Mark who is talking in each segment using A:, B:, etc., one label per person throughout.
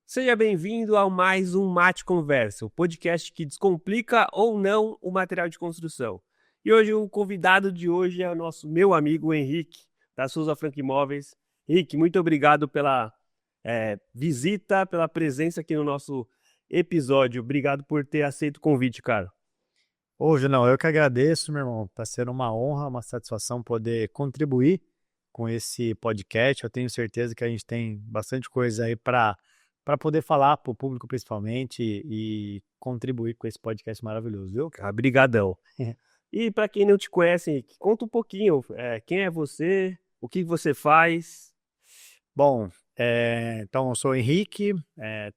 A: Seja bem-vindo a mais um Mate Conversa, o podcast que descomplica ou não o material de construção. E hoje o convidado de hoje é o meu amigo Henrique, da Souza Franco Imóveis. Henrique, muito obrigado pela visita, pela presença aqui no nosso episódio. Obrigado por ter aceito o convite, cara.
B: Hoje não, eu que agradeço, meu irmão. Está sendo uma honra, uma satisfação poder contribuir com esse podcast. Eu tenho certeza que a gente tem bastante coisa aí para poder falar para o público principalmente e contribuir com esse podcast maravilhoso, viu?
A: Obrigadão. E para quem não te conhece, Henrique, conta um pouquinho, quem é você, o que você faz?
B: Bom, então eu sou o Henrique,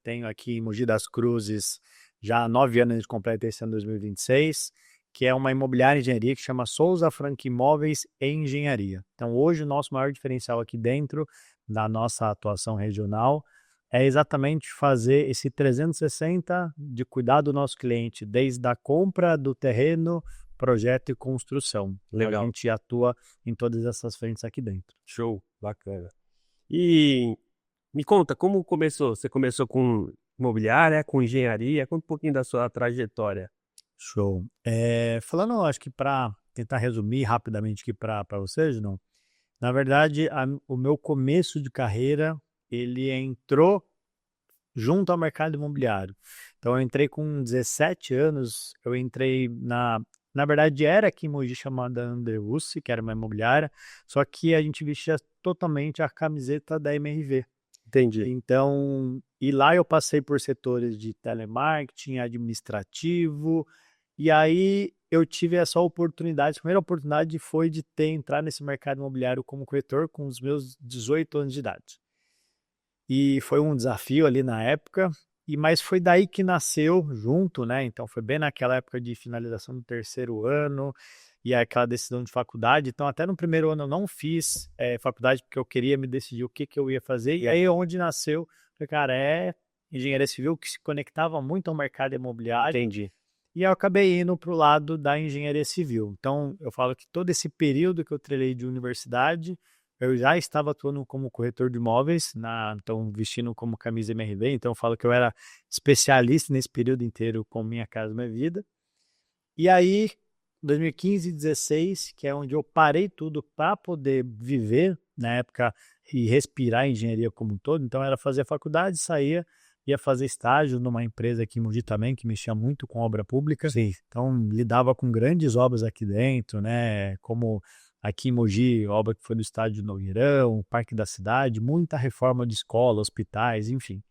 B: tenho aqui em Mogi das Cruzes já há 9 anos, de completo esse ano 2026, que é uma imobiliária engenharia que chama Souza Franco Imóveis e Engenharia. Então hoje o nosso maior diferencial aqui dentro da nossa atuação regional é exatamente fazer esse 360 de cuidar do nosso cliente, desde a compra do terreno, projeto e construção.
A: Legal.
B: A gente atua em todas essas frentes aqui dentro.
A: Show, bacana. E me conta, como começou? Você começou com imobiliária, com engenharia? Conta um pouquinho da sua trajetória.
B: Show. Falando, acho que para tentar resumir rapidamente aqui para vocês, não. Na verdade, o meu começo de carreira, ele entrou junto ao mercado imobiliário. Então, eu entrei com 17 anos, eu entrei na verdade, era aqui em Mogi chamada Underwoods, que era uma imobiliária, só que a gente vestia totalmente a camiseta da MRV.
A: Entendi.
B: Então, e lá eu passei por setores de telemarketing, administrativo, e aí eu tive essa oportunidade. A primeira oportunidade foi de entrar nesse mercado imobiliário como corretor com os meus 18 anos de idade. E foi um desafio ali na época, mas foi daí que nasceu junto, né? Então foi bem naquela época de finalização do terceiro ano e aquela decisão de faculdade. Então até no primeiro ano eu não fiz faculdade porque eu queria me decidir o que eu ia fazer. E aí onde nasceu, falei, cara, engenharia civil que se conectava muito ao mercado imobiliário.
A: Entendi.
B: E eu acabei indo para o lado da engenharia civil. Então eu falo que todo esse período que eu treinei de universidade, eu já estava atuando como corretor de imóveis, então vestindo como camisa MRV, então eu falo que eu era especialista nesse período inteiro com Minha Casa Minha Vida. E aí, 2015 e 2016, que é onde eu parei tudo para poder viver, na época, e respirar a engenharia como um todo, então era fazer a faculdade, ia fazer estágio numa empresa aqui em Mogi também, que mexia muito com obra pública.
A: Sim.
B: Então, lidava com grandes obras aqui dentro, né, como aqui em Mogi, obra que foi do estádio do Nogueirão, Parque da Cidade, muita reforma de escola, hospitais, enfim.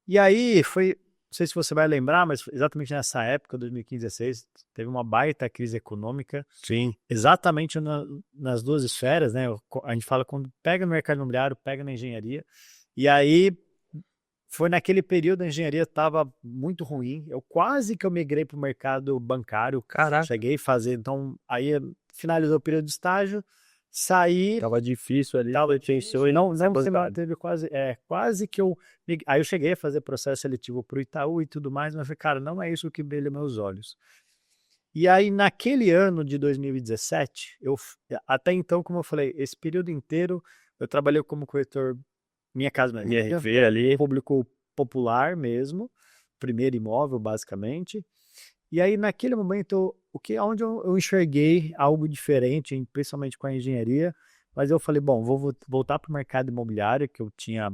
B: E aí não sei se você vai lembrar, mas exatamente nessa época, 2015, 2016, teve uma baita crise econômica.
A: Sim.
B: Exatamente nas duas esferas, né? A gente fala quando pega no mercado imobiliário, pega na engenharia. E aí foi naquele período a engenharia estava muito ruim. Eu quase que eu migrei para o mercado bancário.
A: Caraca.
B: Cheguei a fazer, então aí finalizou o período de estágio, saí.
A: Tava difícil ali.
B: Tava
A: pensou em
B: não teve quase que eu. Aí eu cheguei a fazer processo seletivo para o Itaú e tudo mais, mas falei, cara, não é isso que brilha meus olhos. E aí, naquele ano de 2017, até então, como eu falei, esse período inteiro eu trabalhei como corretor Minha Casa Minha Vida,
A: MRV ali.
B: público popular mesmo, primeiro imóvel, basicamente. E aí, naquele momento, onde eu enxerguei algo diferente, principalmente com a engenharia, mas eu falei, bom, vou voltar para o mercado imobiliário, que eu tinha,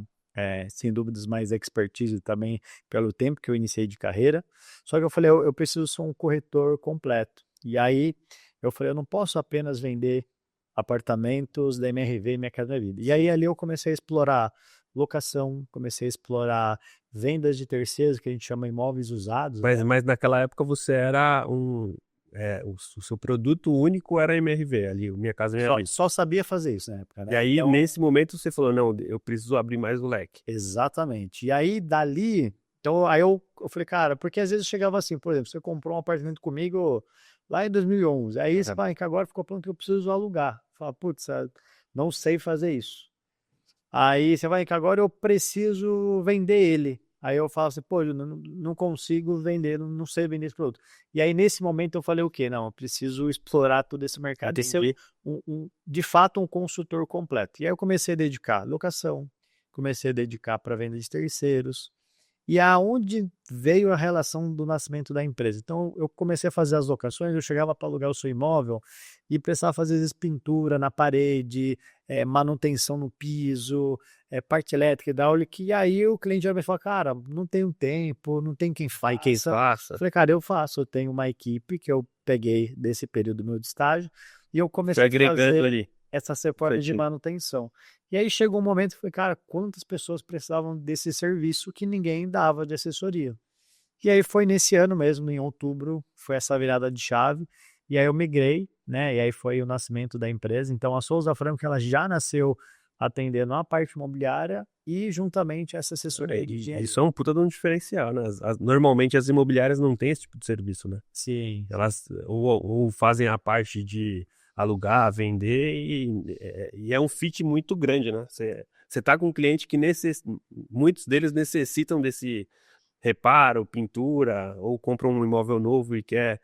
B: sem dúvidas, mais expertise também pelo tempo que eu iniciei de carreira. Só que eu falei, eu preciso ser um corretor completo. E aí, eu falei, eu não posso apenas vender apartamentos da MRV e Minha Casa Minha Vida. E aí, ali eu comecei a explorar locação, comecei a explorar vendas de terceiros, que a gente chama imóveis usados.
A: Mas naquela época você era o seu produto único era MRV ali, Minha Casa Minha Vida.
B: Só sabia fazer isso na época, né?
A: E aí,
B: então,
A: nesse momento, você falou, não, eu preciso abrir mais o leque.
B: Exatamente. E aí, dali, então, aí eu falei, cara, porque às vezes chegava assim, por exemplo, você comprou um apartamento comigo lá em 2011, aí você fala que agora ficou pronto que eu preciso alugar. Fala, putz, não sei fazer isso. Aí você vai que agora eu preciso vender ele. Aí eu falo assim, pô, eu não consigo vender, não sei vender esse produto. E aí nesse momento eu falei o quê? Não, eu preciso explorar todo esse mercado. Ser de fato um consultor completo. E aí eu comecei a dedicar locação, comecei a dedicar para venda de terceiros. E aonde veio a relação do nascimento da empresa? Então, eu comecei a fazer as locações, eu chegava para alugar o seu imóvel e precisava fazer, às vezes, pintura na parede, manutenção no piso, parte elétrica, hidráulica, e aí o cliente já me fala, cara, não tenho tempo, não tem quem faça.
A: Faça.
B: Falei, cara, eu faço, eu tenho uma equipe que eu peguei desse período meu de estágio, e eu
A: Foi
B: comecei a
A: agregando
B: fazer
A: ali.
B: essa sequência de manutenção. E aí chegou um momento que eu falei, cara, quantas pessoas precisavam desse serviço que ninguém dava de assessoria? E aí foi nesse ano mesmo, em outubro, foi essa virada de chave, e aí eu migrei, né, e aí foi o nascimento da empresa. Então a Souza Franco, ela já nasceu atendendo a parte imobiliária e juntamente essa assessoria de engenharia.
A: Isso é um puta de um diferencial, né? Normalmente as imobiliárias não têm esse tipo de serviço, né?
B: Sim.
A: Elas ou fazem a parte de alugar, vender e é um fit muito grande, né? Você tá com um cliente que muitos deles necessitam desse reparo, pintura, ou compram um imóvel novo e quer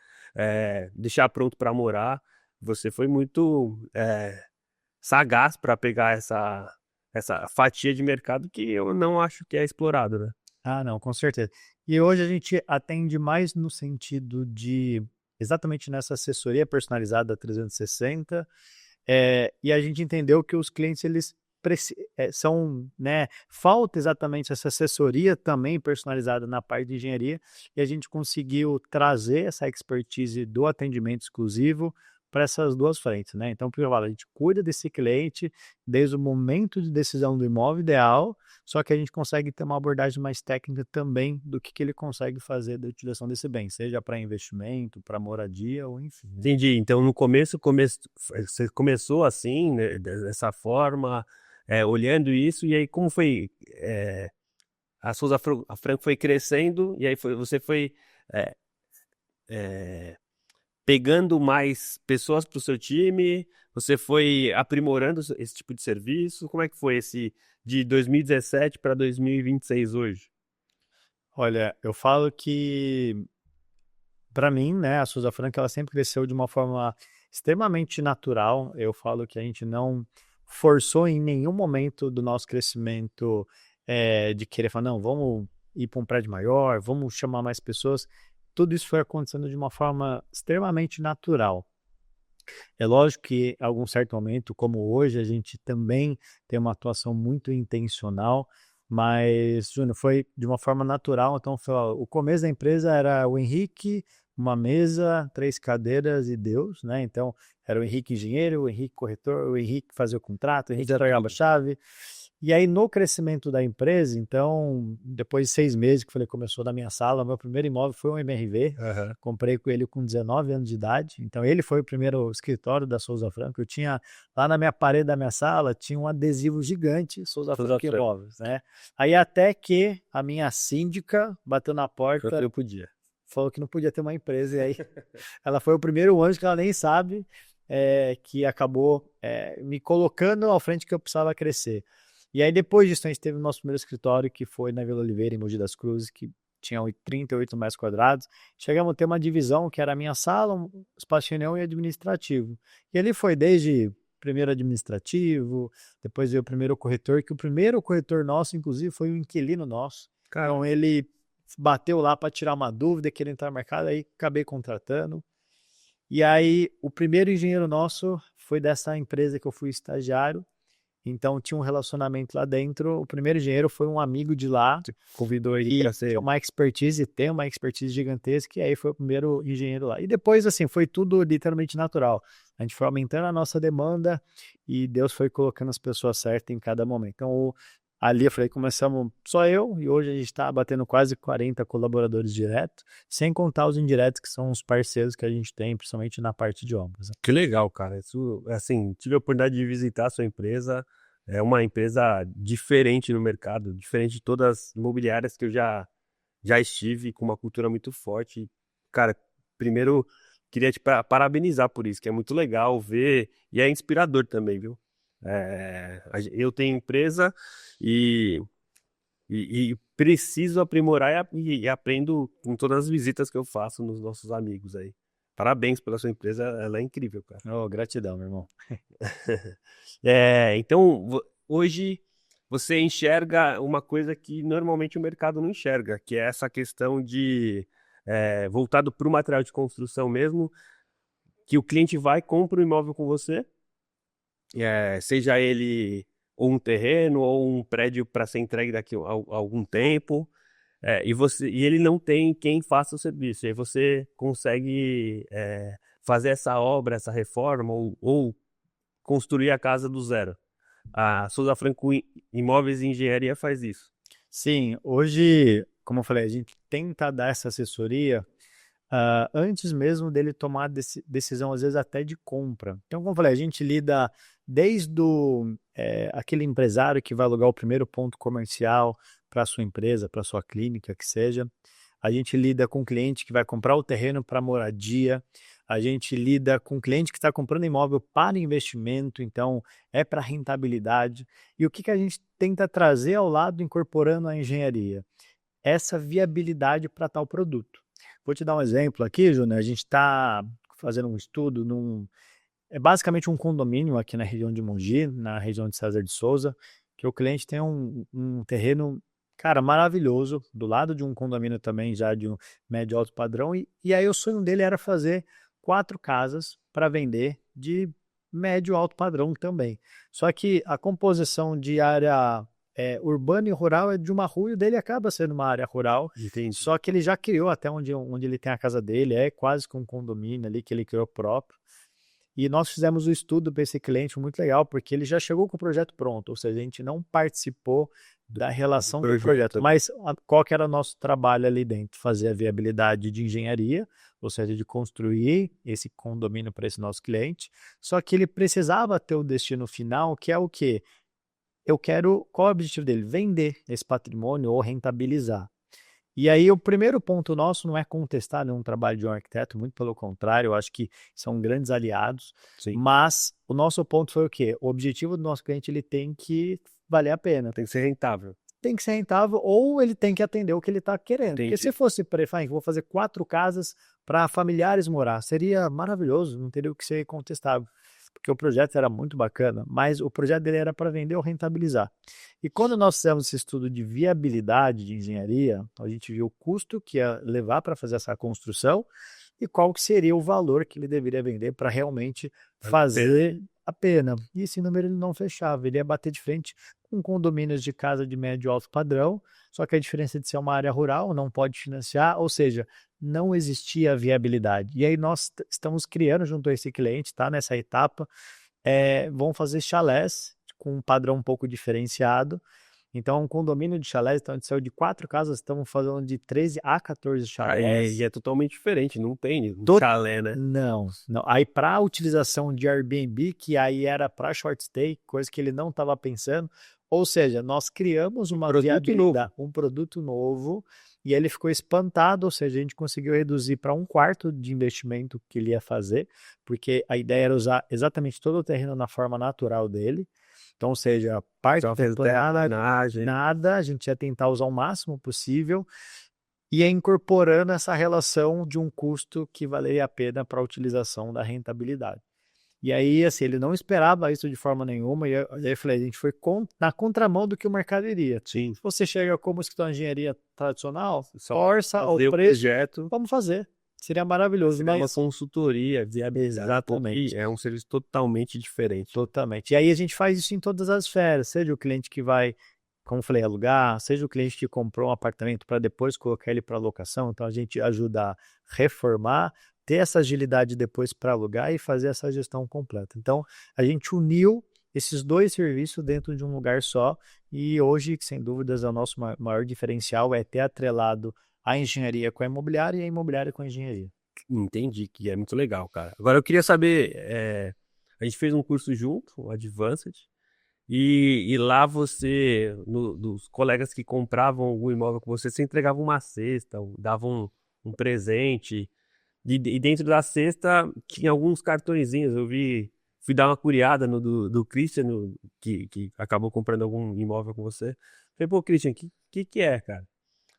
A: deixar pronto para morar. Você foi muito sagaz para pegar essa fatia de mercado que eu não acho que é explorado, né?
B: Ah, não, com certeza. E hoje a gente atende mais no sentido de exatamente nessa assessoria personalizada 360, e a gente entendeu que os clientes eles são, né, falta exatamente essa assessoria também personalizada na parte de engenharia, e a gente conseguiu trazer essa expertise do atendimento exclusivo para essas duas frentes, né? Então, primeiro, a gente cuida desse cliente desde o momento de decisão do imóvel ideal, só que a gente consegue ter uma abordagem mais técnica também do que ele consegue fazer da utilização desse bem, seja para investimento, para moradia ou enfim.
A: Entendi. Então, no começo, você começou assim, né, dessa forma, olhando isso, e aí como foi? A Souza Franco foi crescendo, e aí você foi é, é, pegando mais pessoas para o seu time, você foi aprimorando esse tipo de serviço. Como é que foi esse de 2017 para 2026 hoje?
B: Olha, eu falo que para mim, né, a Souza Franco ela sempre cresceu de uma forma extremamente natural. Eu falo que a gente não forçou em nenhum momento do nosso crescimento de querer falar, não, vamos ir para um prédio maior, vamos chamar mais pessoas. Tudo isso foi acontecendo de uma forma extremamente natural. É lógico que em algum certo momento, como hoje, a gente também tem uma atuação muito intencional, mas, Júnior, foi de uma forma natural. Então, foi, ó, o começo da empresa era o Henrique, uma mesa, 3 cadeiras e Deus, né? Então, era o Henrique engenheiro, o Henrique corretor, o Henrique fazia o contrato, o Henrique entregava a chave. E aí, no crescimento da empresa, então, depois de 6 meses que falei, começou da minha sala, meu primeiro imóvel foi um MRV. Comprei com ele com 19 anos de idade. Então, ele foi o primeiro escritório da Souza Franco. Eu tinha, lá na minha parede da minha sala, tinha um adesivo gigante, Souza Franco Imóveis, né? Aí, até que a minha síndica bateu na porta.
A: Eu podia.
B: Falou que não podia ter uma empresa. E aí, ela foi o primeiro anjo que ela nem sabe, que acabou me colocando ao frente que eu precisava crescer. E aí, depois disso, a gente teve o nosso primeiro escritório, que foi na Vila Oliveira, em Mogi das Cruzes, que tinha 38 metros quadrados. Chegamos a ter uma divisão, que era a minha sala, um espaço de reunião e administrativo. E ali foi desde primeiro administrativo, depois veio o primeiro corretor, que o primeiro corretor nosso, inclusive, foi um inquilino nosso. Então, ele bateu lá para tirar uma dúvida, queria entrar no mercado, aí acabei contratando. E aí, o primeiro engenheiro nosso foi dessa empresa que eu fui estagiário. Então, tinha um relacionamento lá dentro. O primeiro engenheiro foi um amigo de lá.
A: Convidou ele
B: E
A: para ser.
B: tem uma expertise gigantesca, e aí foi o primeiro engenheiro lá. E depois, assim, foi tudo literalmente natural. A gente foi aumentando a nossa demanda e Deus foi colocando as pessoas certas em cada momento. Então, ali eu falei, começamos só eu, e hoje a gente está batendo quase 40 colaboradores diretos, sem contar os indiretos, que são os parceiros que a gente tem, principalmente na parte de obras.
A: Que legal, cara. Isso, assim, tive a oportunidade de visitar a sua empresa. É uma empresa diferente no mercado, diferente de todas as imobiliárias que eu já estive, com uma cultura muito forte. Cara, primeiro, queria te parabenizar por isso, que é muito legal ver e é inspirador também, viu? Eu tenho empresa e preciso aprimorar e aprendo com todas as visitas que eu faço nos nossos amigos aí. Parabéns pela sua empresa, ela é incrível, cara.
B: Oh, gratidão, meu irmão.
A: Então, hoje você enxerga uma coisa que normalmente o mercado não enxerga, que é essa questão de voltado para o material de construção mesmo, que o cliente vai, compra o imóvel com você, seja ele ou um terreno ou um prédio para ser entregue daqui a algum tempo, e ele não tem quem faça o serviço. E aí você consegue fazer essa obra, essa reforma ou construir a casa do zero. A Souza Franco Imóveis e Engenharia faz isso.
B: Sim, hoje, como eu falei, a gente tenta dar essa assessoria antes mesmo dele tomar decisão, às vezes até de compra. Então, como eu falei, a gente lida desde aquele empresário que vai alugar o primeiro ponto comercial para a sua empresa, para a sua clínica, que seja. A gente lida com o cliente que vai comprar o terreno para moradia. A gente lida com o cliente que está comprando imóvel para investimento, então é para rentabilidade. E o que a gente tenta trazer ao lado, incorporando a engenharia? Essa viabilidade para tal produto. Vou te dar um exemplo aqui, Júnior. A gente está fazendo um estudo é basicamente um condomínio aqui na região de Mogi, na região de César de Souza, que o cliente tem um terreno, cara, maravilhoso, do lado de um condomínio também já de um médio alto padrão, e aí o sonho dele era fazer 4 casas para vender de médio alto padrão também. Só que a composição de área urbana e rural é de uma rua, e o dele acaba sendo uma área rural.
A: Entendi.
B: Só que ele já criou até onde ele tem a casa dele, é quase que um condomínio ali que ele criou próprio. E nós fizemos o estudo para esse cliente muito legal, porque ele já chegou com o projeto pronto, ou seja, a gente não participou da relação do projeto, mas qual que era o nosso trabalho ali dentro? Fazer a viabilidade de engenharia, ou seja, de construir esse condomínio para esse nosso cliente, só que ele precisava ter o destino final, que é o quê? Qual é o objetivo dele? Vender esse patrimônio ou rentabilizar. E aí o primeiro ponto nosso não é contestar nenhum trabalho de um arquiteto, muito pelo contrário, eu acho que são grandes aliados. Sim. Mas o nosso ponto foi o quê? O objetivo do nosso cliente, ele tem que valer a pena.
A: Tem que ser rentável.
B: Tem que ser rentável, ou ele tem que atender o que ele está querendo. Entendi. Porque se fosse vou fazer 4 casas para familiares morar, seria maravilhoso, não teria o que ser contestável, porque o projeto era muito bacana, mas o projeto dele era para vender ou rentabilizar. E quando nós fizemos esse estudo de viabilidade de engenharia, a gente viu o custo que ia levar para fazer essa construção e qual que seria o valor que ele deveria vender para realmente fazer a pena. E esse número ele não fechava, ele ia bater de frente com condomínios de casa de médio e alto padrão, só que a diferença de ser uma área rural, não pode financiar, ou seja, não existia viabilidade. E aí nós estamos criando junto a esse cliente, tá? Nessa etapa, vão fazer chalés com um padrão um pouco diferenciado. Então, um condomínio de chalés, então a gente saiu de 4 casas, estamos falando de 13 a 14 chalés.
A: E é totalmente diferente, não tem chalé, né?
B: Não. Aí para a utilização de Airbnb, que aí era para short stay, coisa que ele não estava pensando, ou seja, nós criamos um produto novo, e ele ficou espantado, ou seja, a gente conseguiu reduzir para 1/4 de investimento que ele ia fazer, porque a ideia era usar exatamente todo o terreno na forma natural dele. Então, ou seja, parte nada, a gente ia tentar usar o máximo possível e ia incorporando essa relação de um custo que valeria a pena para a utilização da rentabilidade. E aí, assim, ele não esperava isso de forma nenhuma, e aí eu falei, a gente foi na contramão do que o mercado iria. Sim. Se você chega como escritório de engenharia tradicional, força ao preço, projeto, vamos fazer. Seria maravilhoso.
A: Seria uma consultoria,
B: exatamente.
A: É um serviço totalmente diferente.
B: Totalmente. E aí a gente faz isso em todas as esferas, seja o cliente que vai, como eu falei, alugar, seja o cliente que comprou um apartamento para depois colocar ele para locação, então a gente ajuda a reformar, ter essa agilidade depois para alugar e fazer essa gestão completa. Então, a gente uniu esses 2 serviços dentro de um lugar só, e hoje, sem dúvidas, é o nosso maior diferencial, é ter atrelado a engenharia com a imobiliária e a imobiliária com a engenharia.
A: Entendi, que é muito legal, cara. Agora eu queria saber, a gente fez um curso junto, o Advanced, e lá você, dos colegas que compravam o imóvel com você entregava uma cesta, dava um presente, e dentro da cesta tinha alguns cartõezinhos. Fui dar uma curiada no do Christian, que acabou comprando algum imóvel com você. Falei, pô, Christian, que é, cara?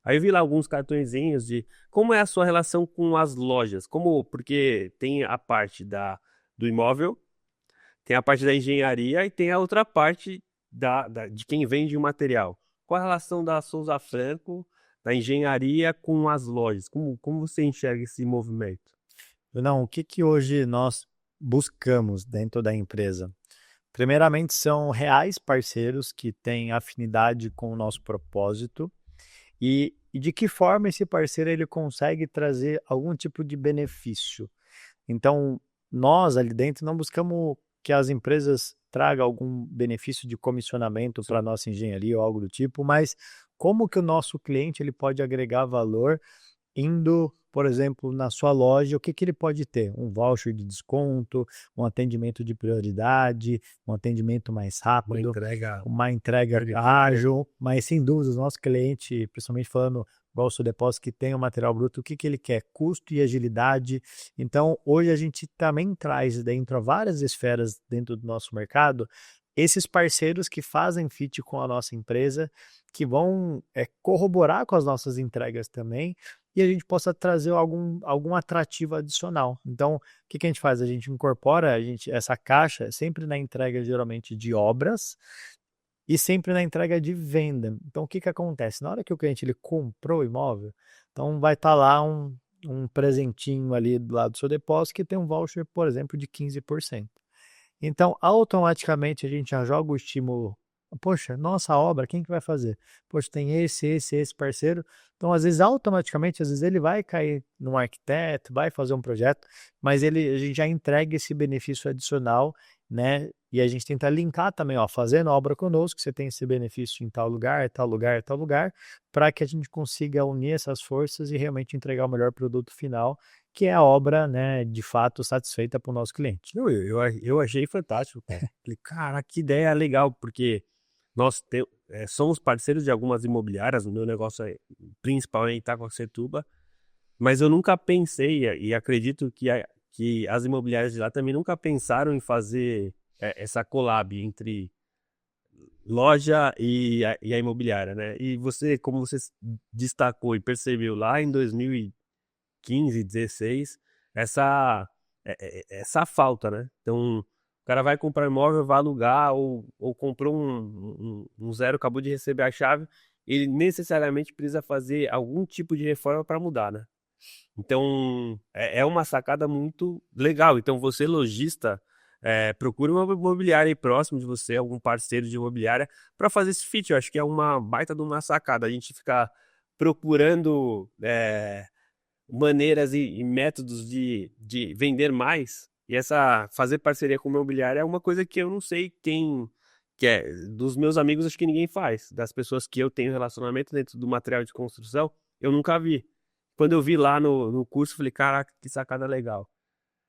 A: Aí eu vi lá alguns cartõezinhos de como é a sua relação com as lojas. Porque tem a parte do imóvel, tem a parte da engenharia e tem a outra parte de quem vende o material. Qual a relação da Souza Franco, da engenharia com as lojas? Como você enxerga esse movimento?
B: Não, o que que hoje nós buscamos dentro da empresa? Primeiramente, são reais parceiros que têm afinidade com o nosso propósito e de que forma esse parceiro ele consegue trazer algum tipo de benefício. Então, nós ali dentro não buscamos que as empresas tragam algum benefício de comissionamento para a nossa engenharia ou algo do tipo, mas como que o nosso cliente ele pode agregar valor indo, por exemplo, na sua loja, o que que ele pode ter? Um voucher de desconto, um atendimento de prioridade, um atendimento mais
A: Uma
B: rápido,
A: entrega
B: uma entrega
A: preditiva.
B: ágil, mas sem dúvidas, o nosso cliente, principalmente falando igual o seu depósito que tem o material bruto, o que que ele quer? Custo e agilidade. Então, hoje a gente também traz dentro várias esferas dentro do nosso mercado esses parceiros que fazem fit com a nossa empresa, que vão corroborar com as nossas entregas também, e a gente possa trazer algum atrativo adicional. Então, o que que a gente faz? A gente incorpora essa caixa sempre na entrega, geralmente, de obras e sempre na entrega de venda. Então, o que que acontece? Na hora que o cliente ele comprou o imóvel, então vai estar lá um presentinho ali do lado do seu depósito que tem um voucher, por exemplo, de 15%. Então, automaticamente a gente já joga o estímulo. Poxa, nossa obra, quem que vai fazer? Poxa, tem esse parceiro. Então, às vezes, automaticamente, às vezes ele vai cair num arquiteto, vai fazer um projeto, mas a gente já entrega esse benefício adicional, né? E a gente tenta linkar também, ó, fazendo obra conosco, você tem esse benefício em tal lugar, tal lugar, tal lugar, para que a gente consiga unir essas forças e realmente entregar o melhor produto final, que é a obra, né, de fato satisfeita para o nosso cliente.
A: Não, eu achei fantástico, cara. Falei, cara, que ideia legal, porque nós somos parceiros de algumas imobiliárias, o meu negócio é principal é em Itacoacetuba, mas eu nunca pensei, e acredito que as imobiliárias de lá também nunca pensaram em fazer essa collab entre loja e a imobiliária, né? E você, como você destacou e percebeu lá em 2015, 16, essa, essa falta, né? Então, o cara vai comprar imóvel, vai alugar, ou comprou um zero, acabou de receber a chave, ele necessariamente precisa fazer algum tipo de reforma para mudar, né? Então, é uma sacada muito legal. Então, você, lojista, procure uma imobiliária aí próximo de você, algum parceiro de imobiliária, para fazer esse fit. Eu acho que é uma baita de uma sacada. A gente ficar procurando maneiras e métodos de vender mais, e fazer parceria com imobiliária é uma coisa que eu não sei quem. Que é dos meus amigos, acho que ninguém faz. Das pessoas que eu tenho relacionamento dentro do material de construção, eu nunca vi. Quando eu vi lá no curso, falei, caraca, que sacada legal.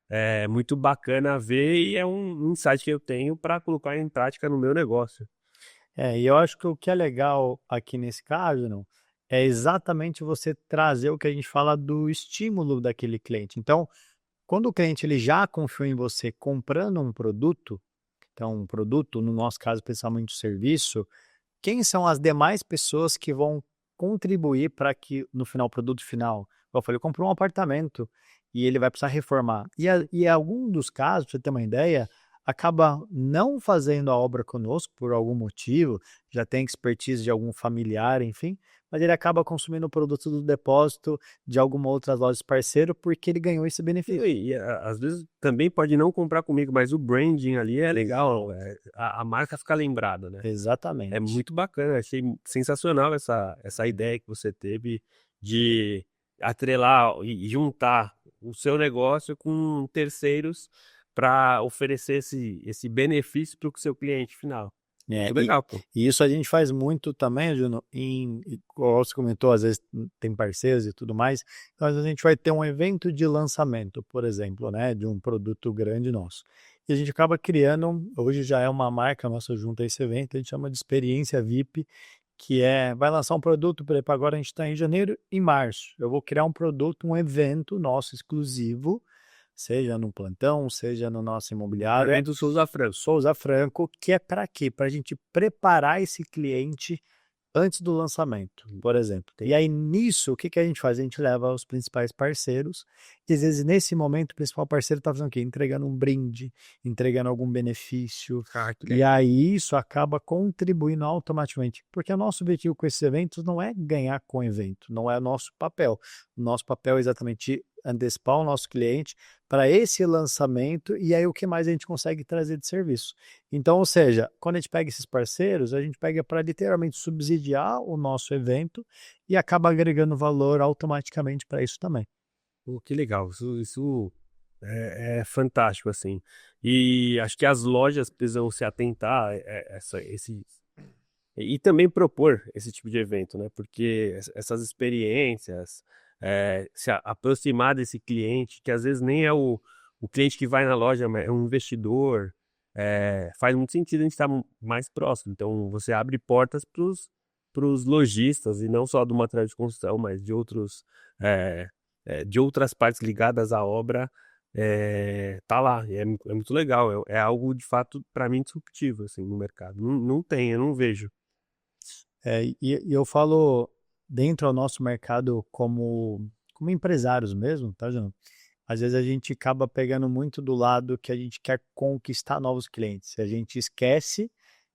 A: É muito bacana ver e é um insight que eu tenho para colocar em prática no meu negócio.
B: E eu acho que o que é legal aqui nesse caso, não, é exatamente você trazer o que a gente fala do estímulo daquele cliente. Então, quando o cliente ele já confiou em você comprando um produto, então um produto, no nosso caso, principalmente o serviço, quem são as demais pessoas que vão contribuir para que no final, o produto final, igual eu falei, comprou um apartamento e ele vai precisar reformar. E em algum dos casos, para você ter uma ideia, acaba não fazendo a obra conosco por algum motivo, já tem expertise de algum familiar, enfim, mas ele acaba consumindo o produto do depósito de alguma outra loja parceiro porque ele ganhou esse benefício.
A: Às vezes também pode não comprar comigo, mas o branding ali é legal, a marca fica lembrada, né? É
B: Exatamente.
A: muito bacana, achei sensacional essa ideia que você teve de atrelar e juntar o seu negócio com terceiros para oferecer esse benefício para o seu cliente final.
B: É,
A: Muito legal, pô.
B: e isso a gente faz muito também, Juno, igual você comentou, às vezes tem parceiros e tudo mais, então às vezes a gente vai ter um evento de lançamento, por exemplo, né, de um produto grande nosso. E a gente acaba criando, hoje já é uma marca nossa junto a esse evento, a gente chama de experiência VIP, que vai lançar um produto, por exemplo, agora a gente está em janeiro e março, eu vou criar um produto, um evento nosso exclusivo, seja no plantão, seja no nosso imobiliário,
A: Evento Souza Franco.
B: Souza Franco, que é para quê? Para a gente preparar esse cliente antes do lançamento, por exemplo. E aí, nisso, o que que a gente faz? A gente leva os principais parceiros, e às vezes, nesse momento, o principal parceiro está fazendo o quê? Entregando um brinde, entregando algum benefício,
A: Que
B: e
A: legal.
B: aí isso acaba contribuindo automaticamente, porque o nosso objetivo com esses eventos não é ganhar com o evento, não é o nosso papel. O nosso papel é exatamente antecipar o nosso cliente para esse lançamento, e aí o que mais a gente consegue trazer de serviço. Então, ou seja, quando a gente pega esses parceiros, a gente pega para literalmente subsidiar o nosso evento e acaba agregando valor automaticamente para isso também.
A: Pô, que legal. Isso é fantástico, assim. E acho que as lojas precisam se atentar e também propor esse tipo de evento, né? Porque essas experiências, aproximar desse cliente, que às vezes nem é o cliente que vai na loja, mas é um investidor, faz muito sentido a gente estar mais próximo. Então, você abre portas para os lojistas, e não só do material de construção, mas é, de outras partes ligadas à obra, tá lá. E é muito legal. É algo, de fato, para mim, disruptivo, assim, no mercado. Não tem, eu não vejo.
B: E eu falo dentro do nosso mercado como empresários mesmo, tá, João? Às vezes a gente acaba pegando muito do lado que a gente quer conquistar novos clientes. A gente esquece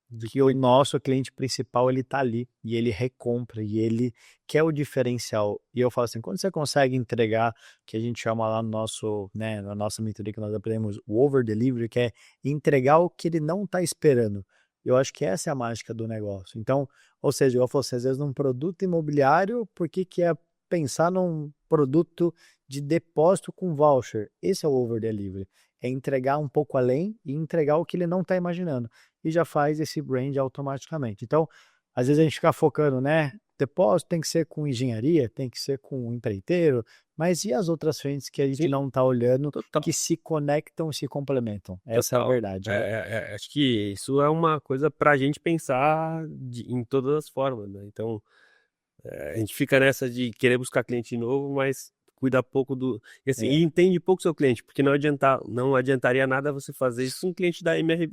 A: De
B: que o nosso cliente principal ele tá ali e ele recompra e ele quer o diferencial. E eu falo assim, quando você consegue entregar, que a gente chama lá no nosso, né, na nossa mentoria que nós aprendemos, o over delivery, que é entregar o que ele não está esperando. Eu acho que essa é a mágica do negócio. Então, ou seja, eu falo assim, às vezes num produto imobiliário, por que que é pensar num produto de depósito com voucher? Esse é o over delivery. É entregar um pouco além e entregar o que ele não está imaginando e já faz esse brand automaticamente. Então, às vezes a gente fica focando, né? Depósito tem que ser com engenharia, tem que ser com empreiteiro, mas e as outras frentes que a gente
A: Sim,
B: não está olhando,
A: total.
B: que se conectam e se complementam? Essa é a
A: Total.
B: verdade, né?
A: Acho que isso é uma coisa para a gente pensar em todas as formas, né? Então, a gente fica nessa de querer buscar cliente novo, mas cuida pouco do. E, assim,
B: É,
A: e entende pouco o seu cliente, porque não adiantaria nada você fazer isso com um cliente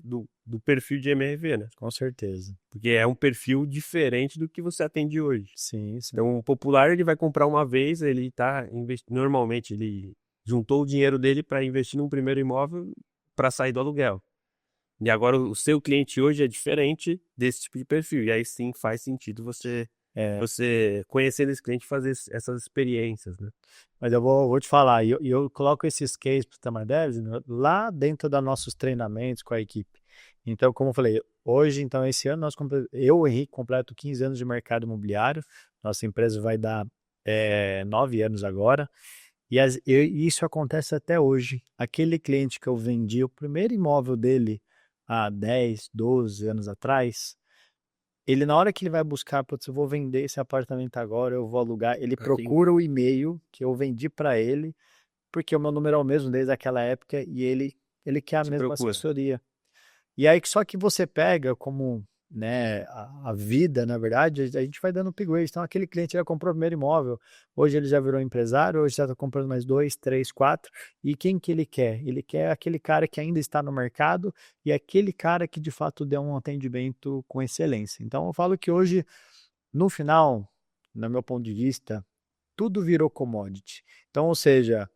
A: do perfil de MRV, né?
B: com certeza.
A: Porque é um perfil diferente do que você atende hoje.
B: Sim, sim.
A: Então, o popular, ele vai comprar uma vez, ele tá normalmente ele juntou o dinheiro dele para investir num primeiro imóvel para sair do aluguel. E agora o seu cliente hoje é diferente desse tipo de perfil. E aí sim faz sentido
B: É,
A: você conhecendo esse cliente, fazer essas experiências, né?
B: mas eu vou te falar, e eu coloco esses cases para o Tamadev lá dentro dos nossos treinamentos com a equipe. Então, como eu falei, hoje, então, esse ano, eu, Henrique, completo 15 anos de mercado imobiliário. Nossa empresa vai dar 9 anos agora. E isso acontece até hoje. Aquele cliente que eu vendi o primeiro imóvel dele há 10, 12 anos atrás, ele, na hora que ele vai buscar, putz, eu vou vender esse apartamento agora, eu vou alugar, ele
A: Assim,
B: procura o e-mail que eu vendi para ele, porque o meu número é o mesmo desde aquela época e ele quer a
A: te
B: mesma
A: procura.
B: assessoria. E aí só que você pega como, né, a vida, na verdade, a gente vai dando upgrade. Então aquele cliente já comprou o primeiro imóvel, hoje ele já virou empresário, hoje já está comprando mais dois, três, quatro. E quem que ele quer? Ele quer aquele cara que ainda está no mercado e aquele cara que de fato deu um atendimento com excelência. Então eu falo que hoje, no final, no meu ponto de vista, tudo virou commodity. Então, ou seja,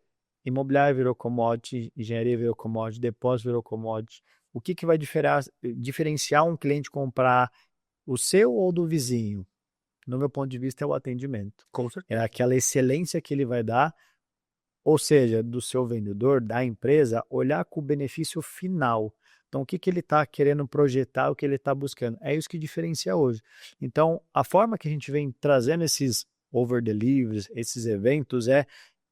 B: imobiliário virou commodity, engenharia virou commodity, depósito virou commodity. O que que vai diferenciar um cliente comprar o seu ou do vizinho? No meu ponto de vista, é o atendimento.
A: Com
B: É
A: certeza.
B: aquela excelência que ele vai dar, ou seja, do seu vendedor, da empresa, olhar com o benefício final. Então, o que que ele está querendo projetar, o que ele está buscando? É isso que diferencia hoje. Então, a forma que a gente vem trazendo esses over deliveries, esses eventos, é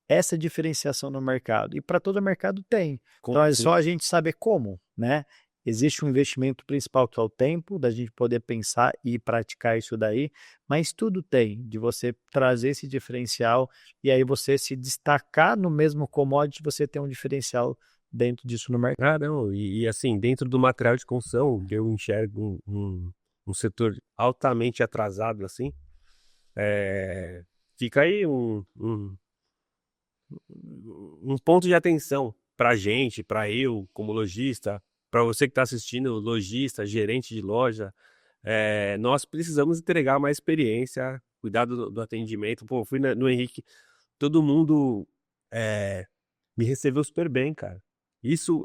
B: essa diferenciação no mercado. E para todo mercado tem. Então é
A: Sim.
B: só a gente saber como, né? Existe um investimento principal que é o tempo, da gente poder pensar e praticar isso daí, mas tudo tem, de você trazer esse diferencial e aí você se destacar no mesmo commodity, você tem um diferencial dentro disso no mercado.
A: Ah, não. Assim, dentro do material de construção, eu enxergo um setor altamente atrasado, assim. É, fica aí um ponto de atenção para a gente, para eu, como lojista, para você que está assistindo, lojista, gerente de loja. nós precisamos entregar mais experiência, cuidar do atendimento. Pô, fui no Henrique, todo mundo me recebeu super bem, cara. Isso,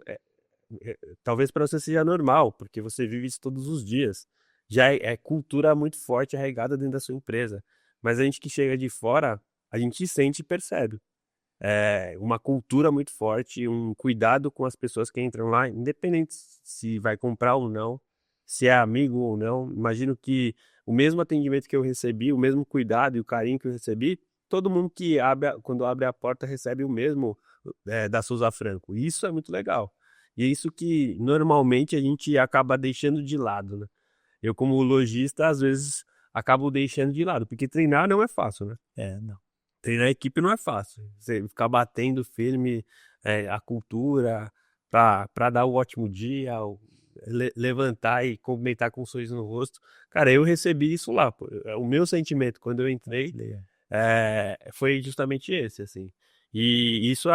A: talvez para você seja normal, porque você vive isso todos os dias. Já é cultura muito forte arraigada dentro da sua empresa. Mas a gente que chega de fora, a gente sente e percebe. Uma cultura muito forte, um cuidado com as pessoas que entram lá, independente se vai comprar ou não, se é amigo ou não. Imagino que o mesmo atendimento que eu recebi, o mesmo cuidado e o carinho que eu recebi, todo mundo que quando abre a porta recebe o mesmo da Souza Franco. E isso é muito legal. E é isso que normalmente a gente acaba deixando de lado, né? Eu, como lojista, às vezes acabo deixando de lado, porque treinar não é fácil, né?
B: Não.
A: Treinar a equipe não é fácil. Você ficar batendo firme a cultura para dar o ótimo dia, levantar e cumprimentar com um sorriso no rosto. Cara, eu recebi isso lá. Pô. O meu sentimento quando eu entrei foi justamente esse, assim. E isso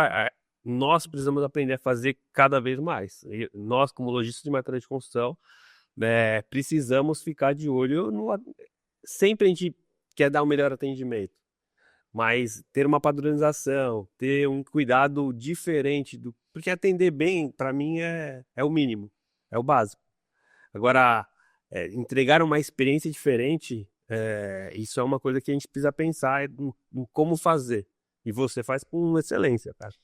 A: nós precisamos aprender a fazer cada vez mais. Nós, como lojistas de material de construção, precisamos ficar de olho no. Sempre a gente quer dar um melhor atendimento. Mas ter uma padronização, ter um cuidado diferente, porque atender bem, para mim, é o mínimo, é o básico. Agora, entregar uma experiência diferente, isso é uma coisa que a gente precisa pensar em como fazer. E você faz com excelência, cara.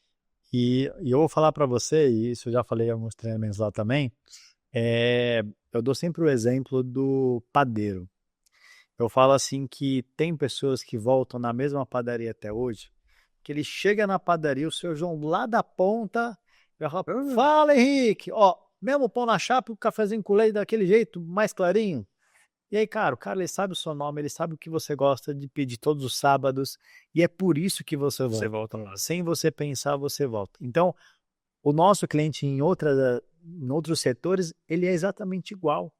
B: E eu vou falar para você, e isso eu já falei em alguns treinamentos lá também, eu dou sempre o exemplo do padeiro. Eu falo assim que tem pessoas que voltam na mesma padaria até hoje, que ele chega na padaria, o seu João lá da ponta, vai falar, fala Henrique, ó, mesmo pão na chapa, o cafezinho com leite daquele jeito, mais clarinho. E aí, cara, o cara ele sabe o seu nome, ele sabe o que você gosta de pedir todos os sábados, e é por isso que você volta.
A: Você volta lá.
B: Sem você pensar, você volta. Então, o nosso cliente em outros setores, ele é exatamente igual.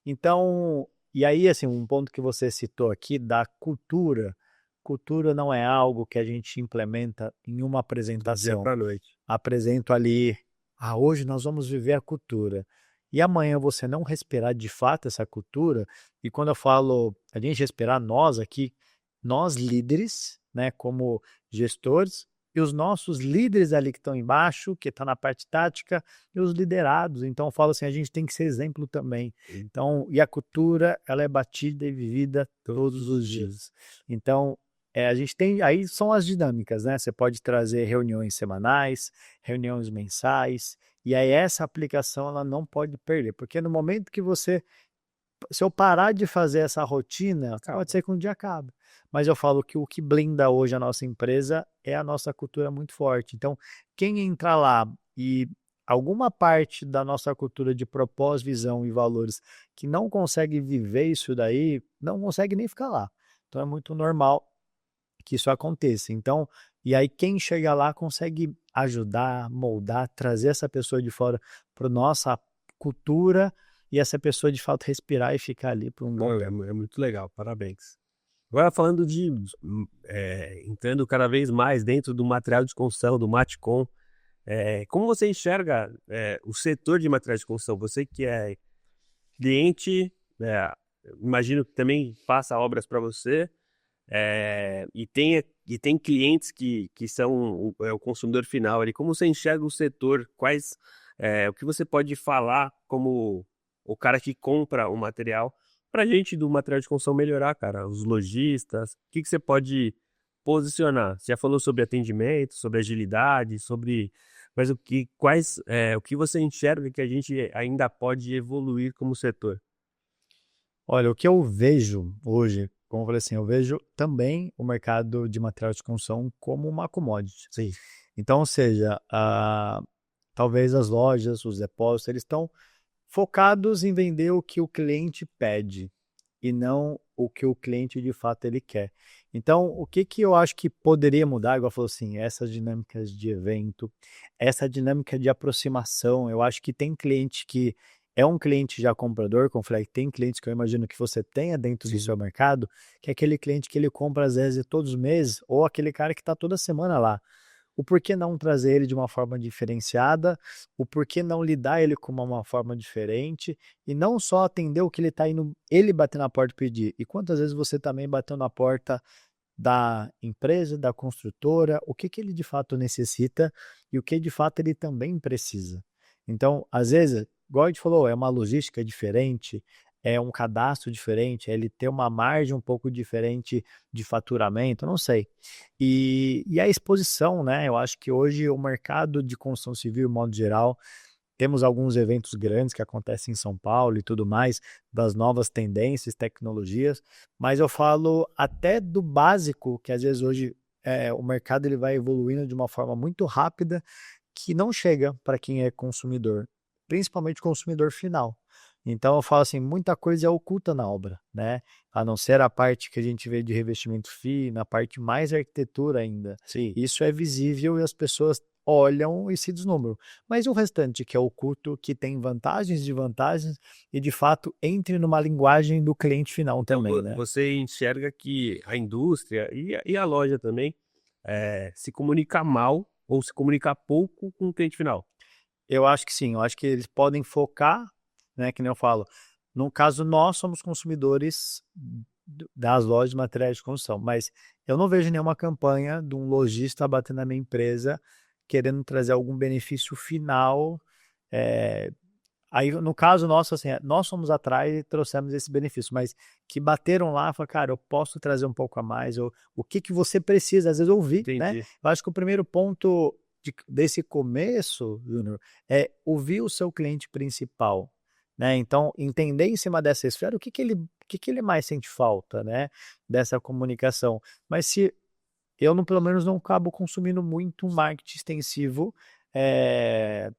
B: Então, e aí, assim, um ponto que você citou aqui da cultura. Cultura não é algo que a gente implementa em uma apresentação.
A: Dia pra noite.
B: Apresento ali, hoje nós vamos viver a cultura. E amanhã você não respirar de fato essa cultura, e quando eu falo a gente respirar, nós aqui, nós líderes, né, como gestores, e os nossos líderes ali que estão embaixo, que estão na parte tática, e os liderados. Então eu falo assim, a gente tem que ser exemplo também. Então, e a cultura, ela é batida e vivida todos os dias. Então, a gente tem, aí são as dinâmicas, né? Você pode trazer reuniões semanais, reuniões mensais, e aí essa aplicação ela não pode perder, porque no momento que se eu parar de fazer essa rotina, pode ser que um dia acabe. Mas eu falo que o que blinda hoje a nossa empresa é a nossa cultura muito forte. Então, quem entrar lá e alguma parte da nossa cultura de propósito, visão e valores que não consegue viver isso daí, não consegue nem ficar lá. Então é muito normal que isso aconteça. Então, e aí quem chega lá consegue ajudar, moldar, trazer essa pessoa de fora para nossa cultura e essa pessoa de fato respirar e ficar ali por um bom tempo.
A: É muito legal, parabéns. Agora falando de entrando cada vez mais dentro do material de construção, do Matcom, como você enxerga o setor de material de construção? Você que é cliente, imagino que também faça obras para você, e tem clientes que são o consumidor final ali. Como você enxerga o setor? O que você pode falar como o cara que compra o material para a gente do material de construção melhorar, cara? Os lojistas, o que você pode posicionar? Você já falou sobre atendimento, sobre agilidade, mas o que você enxerga que a gente ainda pode evoluir como setor?
B: Olha, o que eu vejo hoje, como eu falei assim, eu vejo também o mercado de material de construção como uma commodity.
A: Sim.
B: Então, ou seja, talvez as lojas, os depósitos, eles estão focados em vender o que o cliente pede e não o que o cliente de fato ele quer. Então, o que eu acho que poderia mudar, igual falou assim, essas dinâmicas de evento, essa dinâmica de aproximação, eu acho que tem cliente que é um cliente já comprador, como eu falei, tem clientes que eu imagino que você tenha dentro do seu mercado, que é aquele cliente que ele compra às vezes todos os meses, ou aquele cara que está toda semana lá. o porquê não trazer ele de uma forma diferenciada, o porquê não lidar ele com uma forma diferente, e não só atender o que ele está indo, ele bater na porta e pedir. E quantas vezes você também bateu na porta da empresa, da construtora, o que ele de fato necessita e o que de fato ele também precisa. Então, às vezes, igual a gente falou, é uma logística diferente, é um cadastro diferente, é ele ter uma margem um pouco diferente de faturamento, não sei. E a exposição, né? Eu acho que hoje o mercado de construção civil, de modo geral, temos alguns eventos grandes que acontecem em São Paulo e tudo mais, das novas tendências, tecnologias, mas eu falo até do básico, que às vezes hoje o mercado ele vai evoluindo de uma forma muito rápida, que não chega para quem é consumidor, principalmente consumidor final. Então eu falo assim, muita coisa é oculta na obra, né? A não ser a parte que a gente vê de revestimento fino, a parte mais arquitetura ainda.
A: Sim.
B: Isso é visível e as pessoas olham e se deslumbram. Mas o restante que é oculto, que tem vantagens e desvantagens, e de fato entre numa linguagem do cliente final
A: Então,
B: também, né?
A: você enxerga que a indústria e a loja também se comunica mal ou se comunica pouco com o cliente final.
B: Eu acho que sim, eu acho que eles podem focar, né, que nem eu falo, no caso nós somos consumidores das lojas de materiais de construção, mas eu não vejo nenhuma campanha de um lojista batendo na minha empresa querendo trazer algum benefício final. é, Aí, no caso nosso, assim, nós fomos atrás e trouxemos esse benefício, mas que bateram lá e falaram, cara, eu posso trazer um pouco a mais, ou o que que você precisa, às vezes ouvir, né?
A: Entendi.
B: Eu acho que o primeiro ponto desse começo, Júnior, é ouvir o seu cliente principal, né? Então, entender em cima dessa esfera o que que ele mais sente falta, né? Dessa comunicação. Mas se eu, não, pelo menos, não acabo consumindo muito marketing extensivo, é,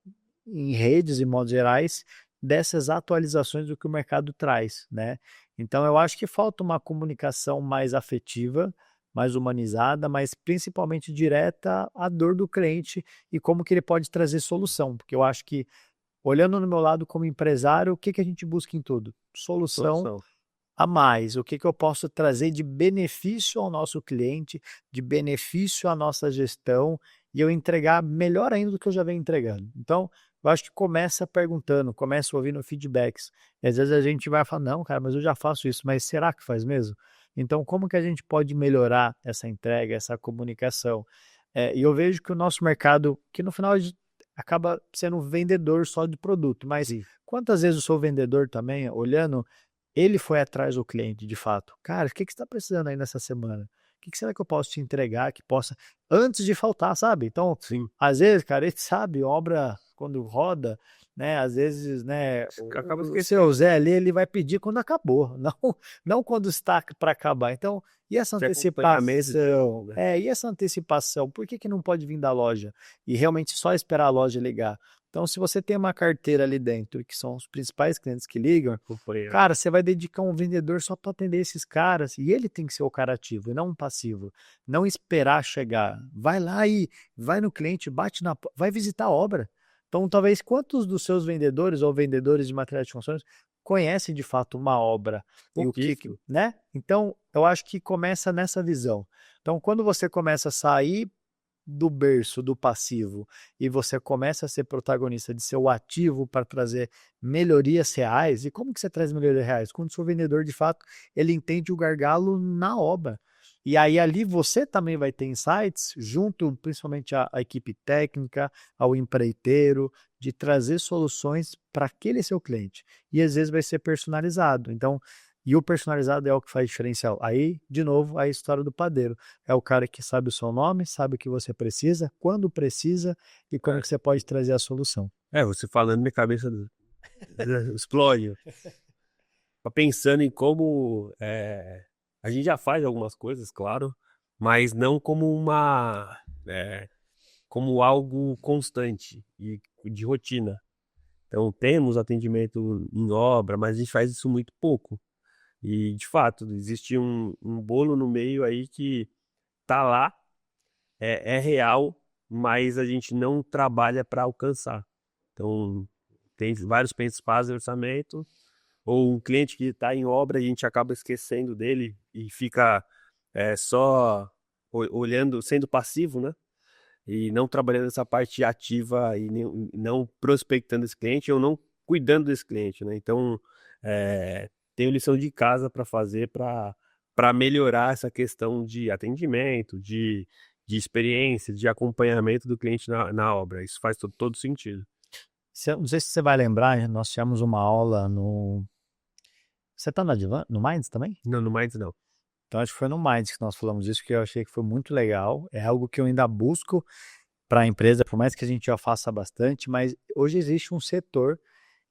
B: em redes, em modos gerais, dessas atualizações do que o mercado traz, né? Então, eu acho que falta uma comunicação mais afetiva, mais humanizada, mas principalmente direta à dor do cliente e como que ele pode trazer solução, porque eu acho que, olhando no meu lado como empresário, o que que a gente busca em tudo? Solução
A: Solução.
B: a mais, o que que eu posso trazer de benefício ao nosso cliente, de benefício à nossa gestão, e eu entregar melhor ainda do que eu já venho entregando. Então, eu acho que começa perguntando, começa ouvindo feedbacks. E às vezes a gente vai falar, não, cara, mas eu já faço isso, mas será que faz mesmo? Então, como que a gente pode melhorar essa entrega, essa comunicação? E eu vejo que o nosso mercado, que no final acaba sendo um vendedor só de produto, mas
A: Sim.
B: quantas vezes eu sou vendedor também, olhando, ele foi atrás do cliente, de fato. Cara, o que que você está precisando aí nessa semana? O que que será que eu posso te entregar que possa, antes de faltar, sabe? Então,
A: Sim.
B: às vezes, cara, ele sabe, obra quando roda, né? Às vezes, né?
A: Acaba
B: O seu
A: esquecendo.
B: Zé ali, ele vai pedir quando acabou, não quando está para acabar. Então, e essa
A: Esse acompanhamento de tudo,
B: antecipação?
A: né?
B: E essa antecipação? Por que que não pode vir da loja e realmente só esperar a loja ligar? Então, se você tem uma carteira ali dentro, que são os principais clientes que ligam,
A: Acompanhar.
B: cara, você vai dedicar um vendedor só para atender esses caras, e ele tem que ser o cara ativo e não um passivo. Não esperar chegar. Vai lá e vai no cliente, vai visitar a obra. Então, talvez quantos dos seus vendedores ou vendedores de materiais de construção conhecem de fato uma obra e o
A: Pouquíssimo.
B: né? Então, eu acho que começa nessa visão. Então, quando você começa a sair do berço, do passivo, e você começa a ser protagonista de ser o ativo para trazer melhorias reais. E como que você traz melhorias reais? Quando o seu vendedor, de fato, ele entende o gargalo na obra. E aí ali você também vai ter insights, junto principalmente à equipe técnica, ao empreiteiro, de trazer soluções para aquele seu cliente. E às vezes vai ser personalizado. Então, e o personalizado é o que faz diferencial. Aí, de novo, a história do padeiro. É o cara que sabe o seu nome, sabe o que você precisa, quando precisa e como que você pode trazer a solução.
A: Você falando, minha cabeça explode. Tô pensando em como a gente já faz algumas coisas, claro, mas não como como algo constante e de rotina. Então temos atendimento em obra, mas a gente faz isso muito pouco. E de fato, existe um bolo no meio aí que tá lá, é real, mas a gente não trabalha para alcançar. Então tem vários principais de orçamento, ou um cliente que está em obra, a gente acaba esquecendo dele e fica só olhando, sendo passivo, né? e não trabalhando essa parte ativa e não prospectando esse cliente ou não cuidando desse cliente, né? Então, tenho lição de casa para fazer para melhorar essa questão de atendimento, de experiência, de acompanhamento do cliente na obra. Isso faz todo sentido.
B: Não sei se você vai lembrar, nós tivemos uma aula no... Você tá no Minds também?
A: Não, no Minds não.
B: Então acho que foi no Minds que nós falamos isso, que eu achei que foi muito legal. É algo que eu ainda busco para a empresa, por mais que a gente já faça bastante, mas hoje existe um setor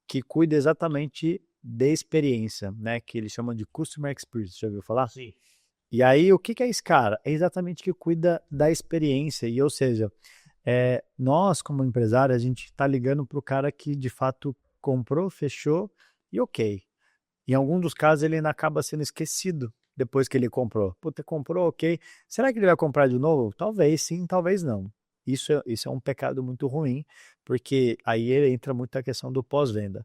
B: que cuida exatamente de experiência, né? Que eles chamam de Customer Experience, já ouviu falar?
A: Sim.
B: E aí, o que é esse cara? É exatamente que cuida da experiência, ou seja, nós como empresário, a gente está ligando para o cara que de fato comprou, fechou e ok. Em algum dos casos, ele ainda acaba sendo esquecido depois que ele comprou. Puta, comprou, ok. Será que ele vai comprar de novo? Talvez sim, talvez não. Isso é um pecado muito ruim, porque aí entra muito a questão do pós-venda.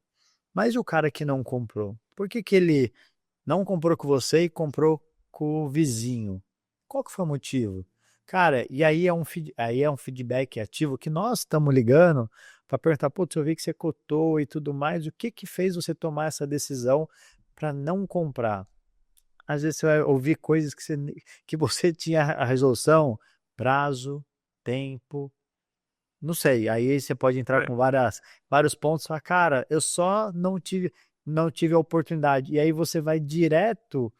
B: Mas o cara que não comprou, por que que ele não comprou com você e comprou com o vizinho? Qual que foi o motivo? Cara, e aí é um feedback ativo que nós estamos ligando para perguntar, putz, eu vi que você cotou e tudo mais, o que que fez você tomar essa decisão para não comprar? Às vezes você vai ouvir coisas que você tinha a resolução, prazo, tempo, não sei. Aí você pode entrar com vários pontos e falar, cara, eu só não tive a oportunidade. E aí você vai direto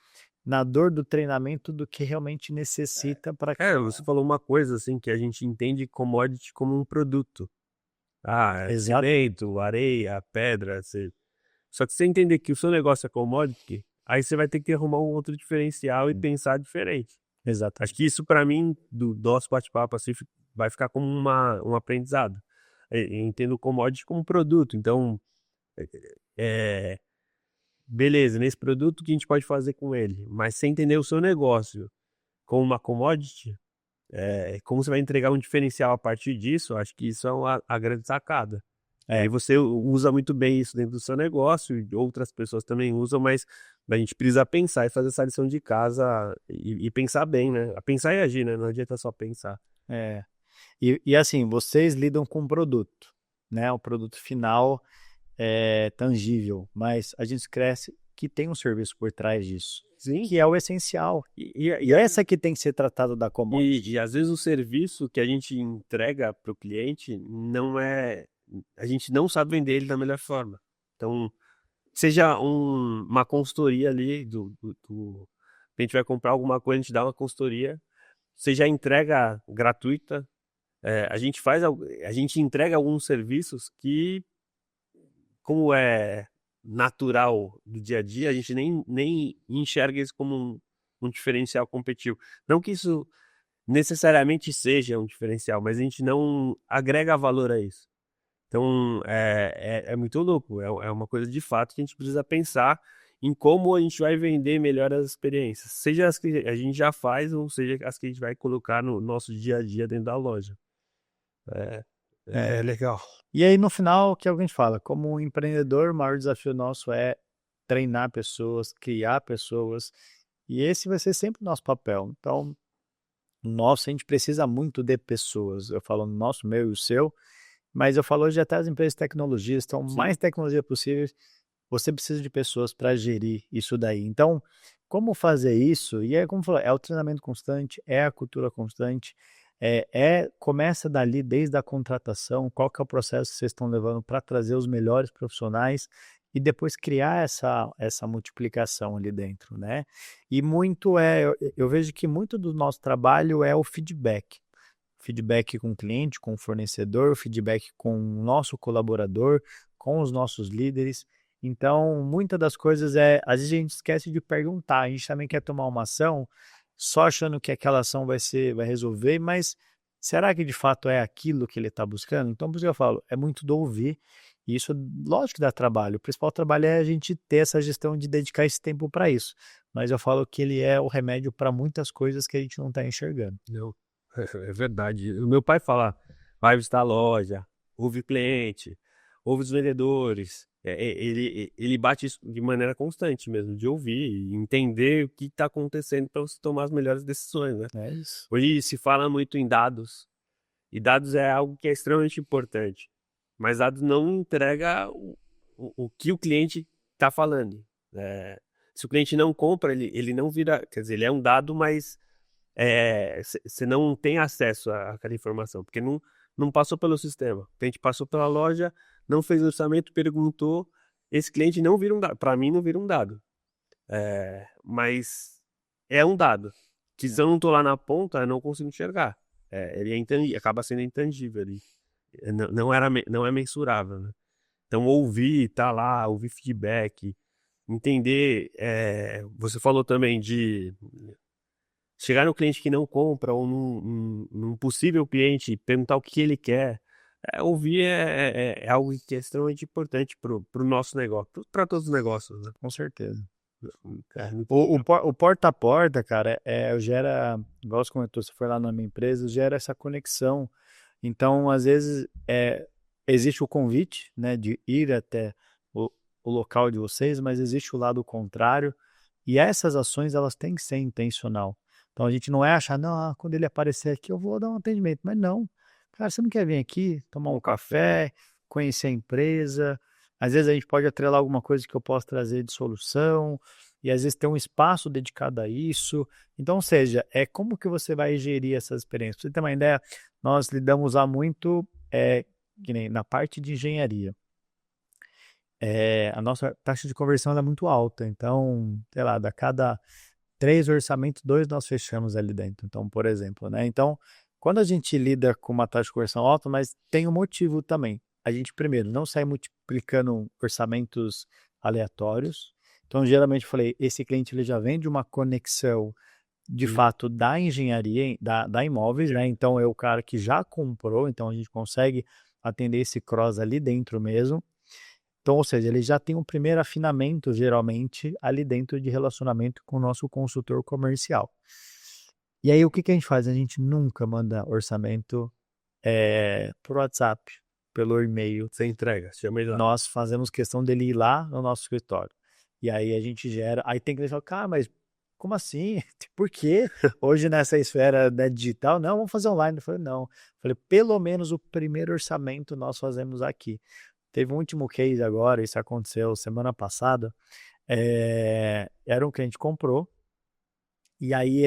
B: na dor do treinamento do que realmente necessita para...
A: Você falou uma coisa assim que a gente entende commodity como um produto.
B: Exato.
A: Cimento, areia, pedra. Só que você entender que o seu negócio é commodity, aí você vai ter que arrumar um outro diferencial e pensar diferente.
B: Exato.
A: Acho que isso, para mim, do nosso bate-papo, assim, vai ficar como um aprendizado. Eu entendo o commodity como produto. Então, beleza, nesse produto, o que a gente pode fazer com ele? Mas sem entender o seu negócio como uma commodity, como você vai entregar um diferencial a partir disso, acho que isso é a grande sacada. E aí você usa muito bem isso dentro do seu negócio, e outras pessoas também usam, mas a gente precisa pensar e fazer essa lição de casa e pensar bem, né? A pensar e agir, né? Não adianta só pensar.
B: E assim, vocês lidam com o produto, né? O produto final é tangível, mas a gente cresce que tem um serviço por trás disso,
A: Sim.
B: que é o essencial. E essa que tem que ser tratado da commodity.
A: E às vezes o serviço que a gente entrega para o cliente não é. A gente não sabe vender ele da melhor forma. Então, seja uma consultoria ali a gente vai comprar alguma coisa, a gente dá uma consultoria, seja entrega gratuita, a gente entrega alguns serviços que, como é natural do dia a dia, a gente nem enxerga isso como um diferencial competitivo. Não que isso necessariamente seja um diferencial, mas a gente não agrega valor a isso. Então, é muito louco, é uma coisa de fato que a gente precisa pensar em como a gente vai vender melhor as experiências, seja as que a gente já faz ou seja as que a gente vai colocar no nosso dia a dia dentro da loja. É legal.
B: E aí, no final, o que alguém fala? Como empreendedor, o maior desafio nosso é treinar pessoas, criar pessoas, e esse vai ser sempre o nosso papel. Então, a gente precisa muito de pessoas. Eu falo nosso, meu e o seu, mas eu falo hoje até as empresas de tecnologia estão mais tecnologia possível. Você precisa de pessoas para gerir isso daí. Então, como fazer isso? E como falou, é o treinamento constante, é a cultura constante, começa dali desde a contratação, qual que é o processo que vocês estão levando para trazer os melhores profissionais e depois criar essa multiplicação ali dentro, né? E muito eu vejo que muito do nosso trabalho é o feedback. Feedback com o cliente, com o fornecedor, feedback com o nosso colaborador, com os nossos líderes. Então, muitas das coisas às vezes a gente esquece de perguntar, a gente também quer tomar uma ação só achando que aquela ação vai resolver, mas será que de fato é aquilo que ele está buscando? Então, por isso que eu falo, é muito do ouvir, e isso, lógico que dá trabalho. O principal trabalho é a gente ter essa gestão de dedicar esse tempo para isso, mas eu falo que ele é o remédio para muitas coisas que a gente não está enxergando.
A: Não, é verdade. O meu pai fala, vai visitar a loja, ouve o cliente, ouve os vendedores. Ele bate isso de maneira constante mesmo, de ouvir e entender o que está acontecendo para você tomar as melhores decisões, né?
B: É isso.
A: Hoje se fala muito em dados, E dados é algo que é extremamente importante. Mas dados não entrega o que o cliente está falando. Se o cliente não compra, ele não vira. Quer dizer, ele é um dado, mas você não tem acesso àquela informação, porque não passou pelo sistema. O cliente passou pela loja, não fez orçamento, perguntou. Esse cliente não vira um dado. Para mim, não vira um dado. Mas é um dado. Que se eu não estou lá na ponta, eu não consigo enxergar. Ele acaba sendo intangível ali. Não é mensurável, né? Então, ouvir, tá lá, ouvir feedback, entender. Você falou também de chegar no cliente que não compra ou num possível cliente, perguntar o que ele quer. Ouvir é algo que é extremamente importante para o nosso negócio, para todos os negócios, né?
B: Com certeza.
A: Muito
B: O porta a porta, cara, gera, igual você comentou, você foi lá na minha empresa, gera essa conexão. Então, às vezes, existe o convite, né, de ir até o local de vocês, mas existe o lado contrário. E essas ações, elas têm que ser intencional. Então, a gente não é achar, não, quando ele aparecer aqui, eu vou dar um atendimento. Mas não. Cara, você não quer vir aqui, tomar um café, conhecer a empresa? Às vezes a gente pode atrelar alguma coisa que eu possa trazer de solução, e às vezes ter um espaço dedicado a isso. Então, ou seja, como que você vai gerir essas experiências? Pra você ter uma ideia, nós lidamos há muito, que nem na parte de engenharia. A nossa taxa de conversão ela é muito alta, então, sei lá, da cada 3 orçamentos, 2 nós fechamos ali dentro. Então, por exemplo, né? Então, quando a gente lida com uma taxa de conversão alta, mas tem um motivo também. A gente, primeiro, não sai multiplicando orçamentos aleatórios. Então, geralmente, eu falei, esse cliente ele já vem de uma conexão, de fato, da engenharia, da imóveis, né? Então, é o cara que já comprou, então a gente consegue atender esse cross ali dentro mesmo. Então, ou seja, ele já tem um primeiro afinamento, geralmente, ali dentro de relacionamento com o nosso consultor comercial. E aí, o que a gente faz? A gente nunca manda orçamento por WhatsApp, pelo e-mail.
A: Você entrega, chama ele lá.
B: Nós fazemos questão dele ir lá no nosso escritório. E aí a gente gera. Aí tem que deixar, cara, mas como assim? Por quê? Hoje nessa esfera digital, não, vamos fazer online. Eu falei, não. Eu falei, pelo menos o primeiro orçamento nós fazemos aqui. Teve um último case agora, isso aconteceu semana passada. Era um cliente que comprou, e aí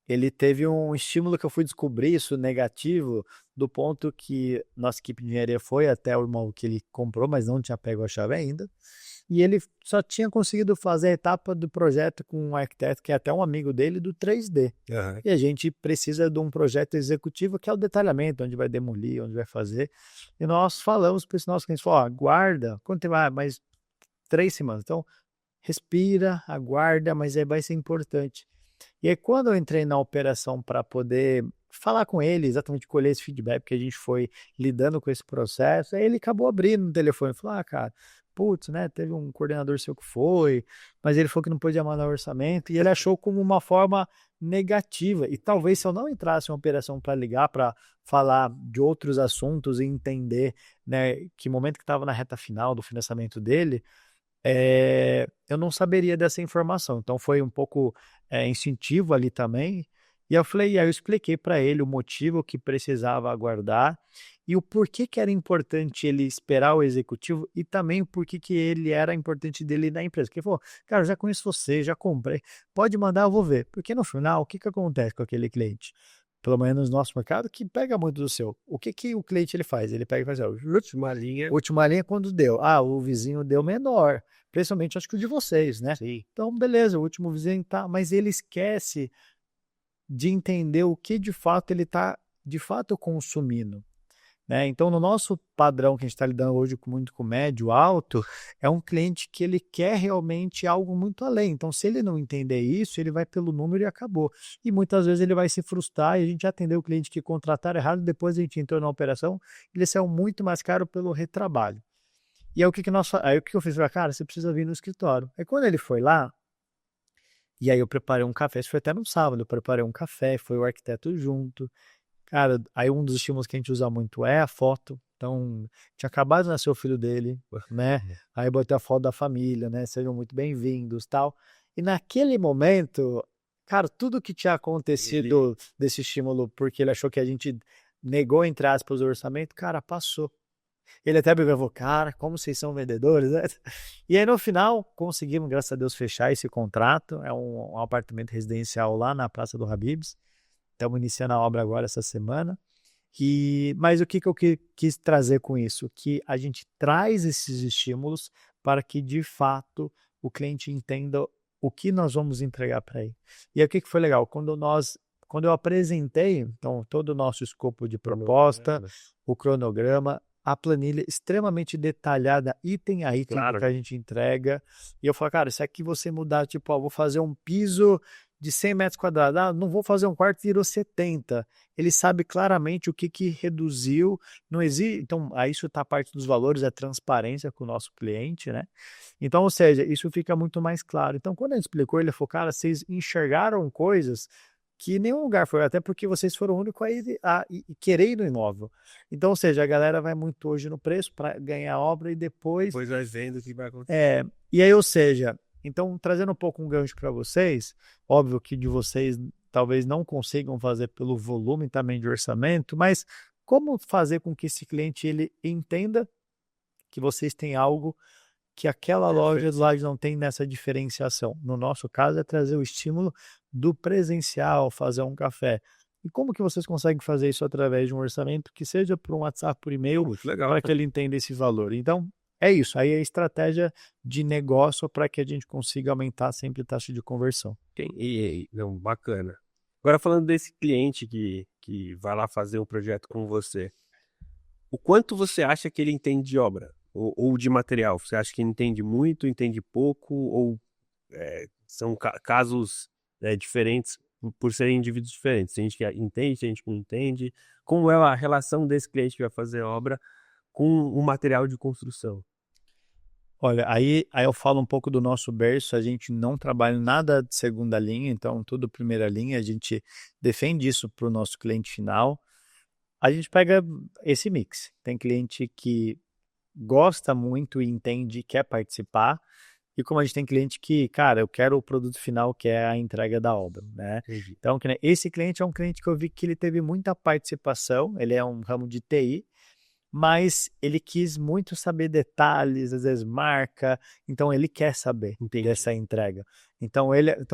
B: ele teve um estímulo que eu fui descobrir isso negativo, do ponto que nossa equipe de engenharia foi até o irmão que ele comprou, mas não tinha pego a chave ainda. E ele só tinha conseguido fazer a etapa do projeto com um arquiteto, que é até um amigo dele, do 3D.
A: Uhum.
B: E a gente precisa de um projeto executivo, que é o detalhamento, onde vai demolir, onde vai fazer. E nós falamos para esse nosso cliente, aguarda, quanto tempo vai? Mais 3 semanas. Então, respira, aguarda, mas vai ser importante. E aí, quando eu entrei na operação para poder falar com ele, exatamente colher esse feedback, porque a gente foi lidando com esse processo, aí ele acabou abrindo no telefone e falou, cara, putz, né, teve um coordenador seu que foi, mas ele falou que não podia mandar orçamento, e ele achou como uma forma negativa, e talvez se eu não entrasse em uma operação para ligar, para falar de outros assuntos e entender, né, que momento que estava na reta final do financiamento dele, eu não saberia dessa informação. Então foi um pouco instintivo ali também. E aí eu expliquei para ele o motivo que precisava aguardar e o porquê que era importante ele esperar o executivo e também o porquê que ele era importante dele na empresa. Porque ele falou, cara, eu já conheço você, já comprei, pode mandar, eu vou ver. Porque no final, o que acontece com aquele cliente? Pelo menos no nosso mercado, que pega muito do seu. O que o cliente ele faz? Ele pega e faz
A: Última linha.
B: Última linha quando deu. O vizinho deu menor. Principalmente acho que o de vocês, né?
A: Sim.
B: Então, beleza, o último vizinho tá, mas ele esquece de entender o que de fato ele está de fato consumindo. Né? Então, no nosso padrão que a gente está lidando hoje muito com médio, alto, é um cliente que ele quer realmente algo muito além. Então, se ele não entender isso, ele vai pelo número e acabou. E muitas vezes ele vai se frustrar e a gente já atendeu o cliente que contrataram errado, depois a gente entrou na operação, ele saiu muito mais caro pelo retrabalho. E aí o que eu fiz? Cara, você precisa vir no escritório. Aí quando ele foi lá, e aí eu preparei um café, isso foi até no sábado, eu preparei um café, foi o arquiteto junto. Cara, aí um dos estímulos que a gente usa muito é a foto. Então, tinha acabado de nascer o filho dele, né? Aí botei a foto da família, né? Sejam muito bem-vindos, tal. E naquele momento, cara, tudo que tinha acontecido desse estímulo, porque ele achou que a gente negou, entre aspas, o orçamento, cara, passou. Ele até brigou e falou, cara, como vocês são vendedores, né? E aí no final conseguimos, graças a Deus, fechar esse contrato. É um apartamento residencial lá na Praça do Habib's. Estamos iniciando a obra agora essa semana. Mas o que eu quis trazer com isso? Que a gente traz esses estímulos para que, de fato, o cliente entenda o que nós vamos entregar para ele. E aí o que foi legal? Quando eu apresentei, então, todo o nosso escopo de proposta, o cronograma, a planilha extremamente detalhada, item a item que a gente entrega. E eu falo, cara, se aqui você mudar, tipo, vou fazer um piso de 100 metros quadrados, não vou fazer um quarto, virou 70. Ele sabe claramente o que reduziu, não existe. Então, aí isso está parte dos valores, é transparência com o nosso cliente, né? Então, ou seja, isso fica muito mais claro. Então, quando a gente explicou, ele falou, cara, vocês enxergaram coisas que nenhum lugar foi, até porque vocês foram o único a querer ir no imóvel. Então, ou seja, a galera vai muito hoje no preço para ganhar a obra e depois
A: vai vendo o que vai acontecer.
B: E aí, ou seja, então, trazendo um pouco um gancho para vocês, óbvio que de vocês talvez não consigam fazer pelo volume também de orçamento, mas como fazer com que esse cliente ele entenda que vocês têm algo que aquela loja do lado não tem nessa diferenciação. No nosso caso, é trazer o estímulo do presencial, fazer um café. E como que vocês conseguem fazer isso através de um orçamento que seja por um WhatsApp, por e-mail, para que ele entenda esse valor? Então, é isso. Aí é a estratégia de negócio para que a gente consiga aumentar sempre a taxa de conversão.
A: Não, bacana. Agora, falando desse cliente que vai lá fazer um projeto com você, o quanto você acha que ele entende de obra? Ou de material? Você acha que entende muito, entende pouco? Ou são casos diferentes por serem indivíduos diferentes? Tem gente que entende, tem gente que não entende. Como é a relação desse cliente que vai fazer obra com o material de construção?
B: Olha, aí eu falo um pouco do nosso berço, a gente não trabalha nada de segunda linha, então tudo primeira linha, a gente defende isso para o nosso cliente final. A gente pega esse mix. Tem cliente que gosta muito e entende, quer participar, e como a gente tem cliente que, cara, eu quero o produto final, que é a entrega da obra, né?
A: Entendi.
B: Então, esse cliente é um cliente que eu vi que ele teve muita participação, ele é um ramo de TI, mas ele quis muito saber detalhes, às vezes marca, então ele quer saber dessa entrega. Então,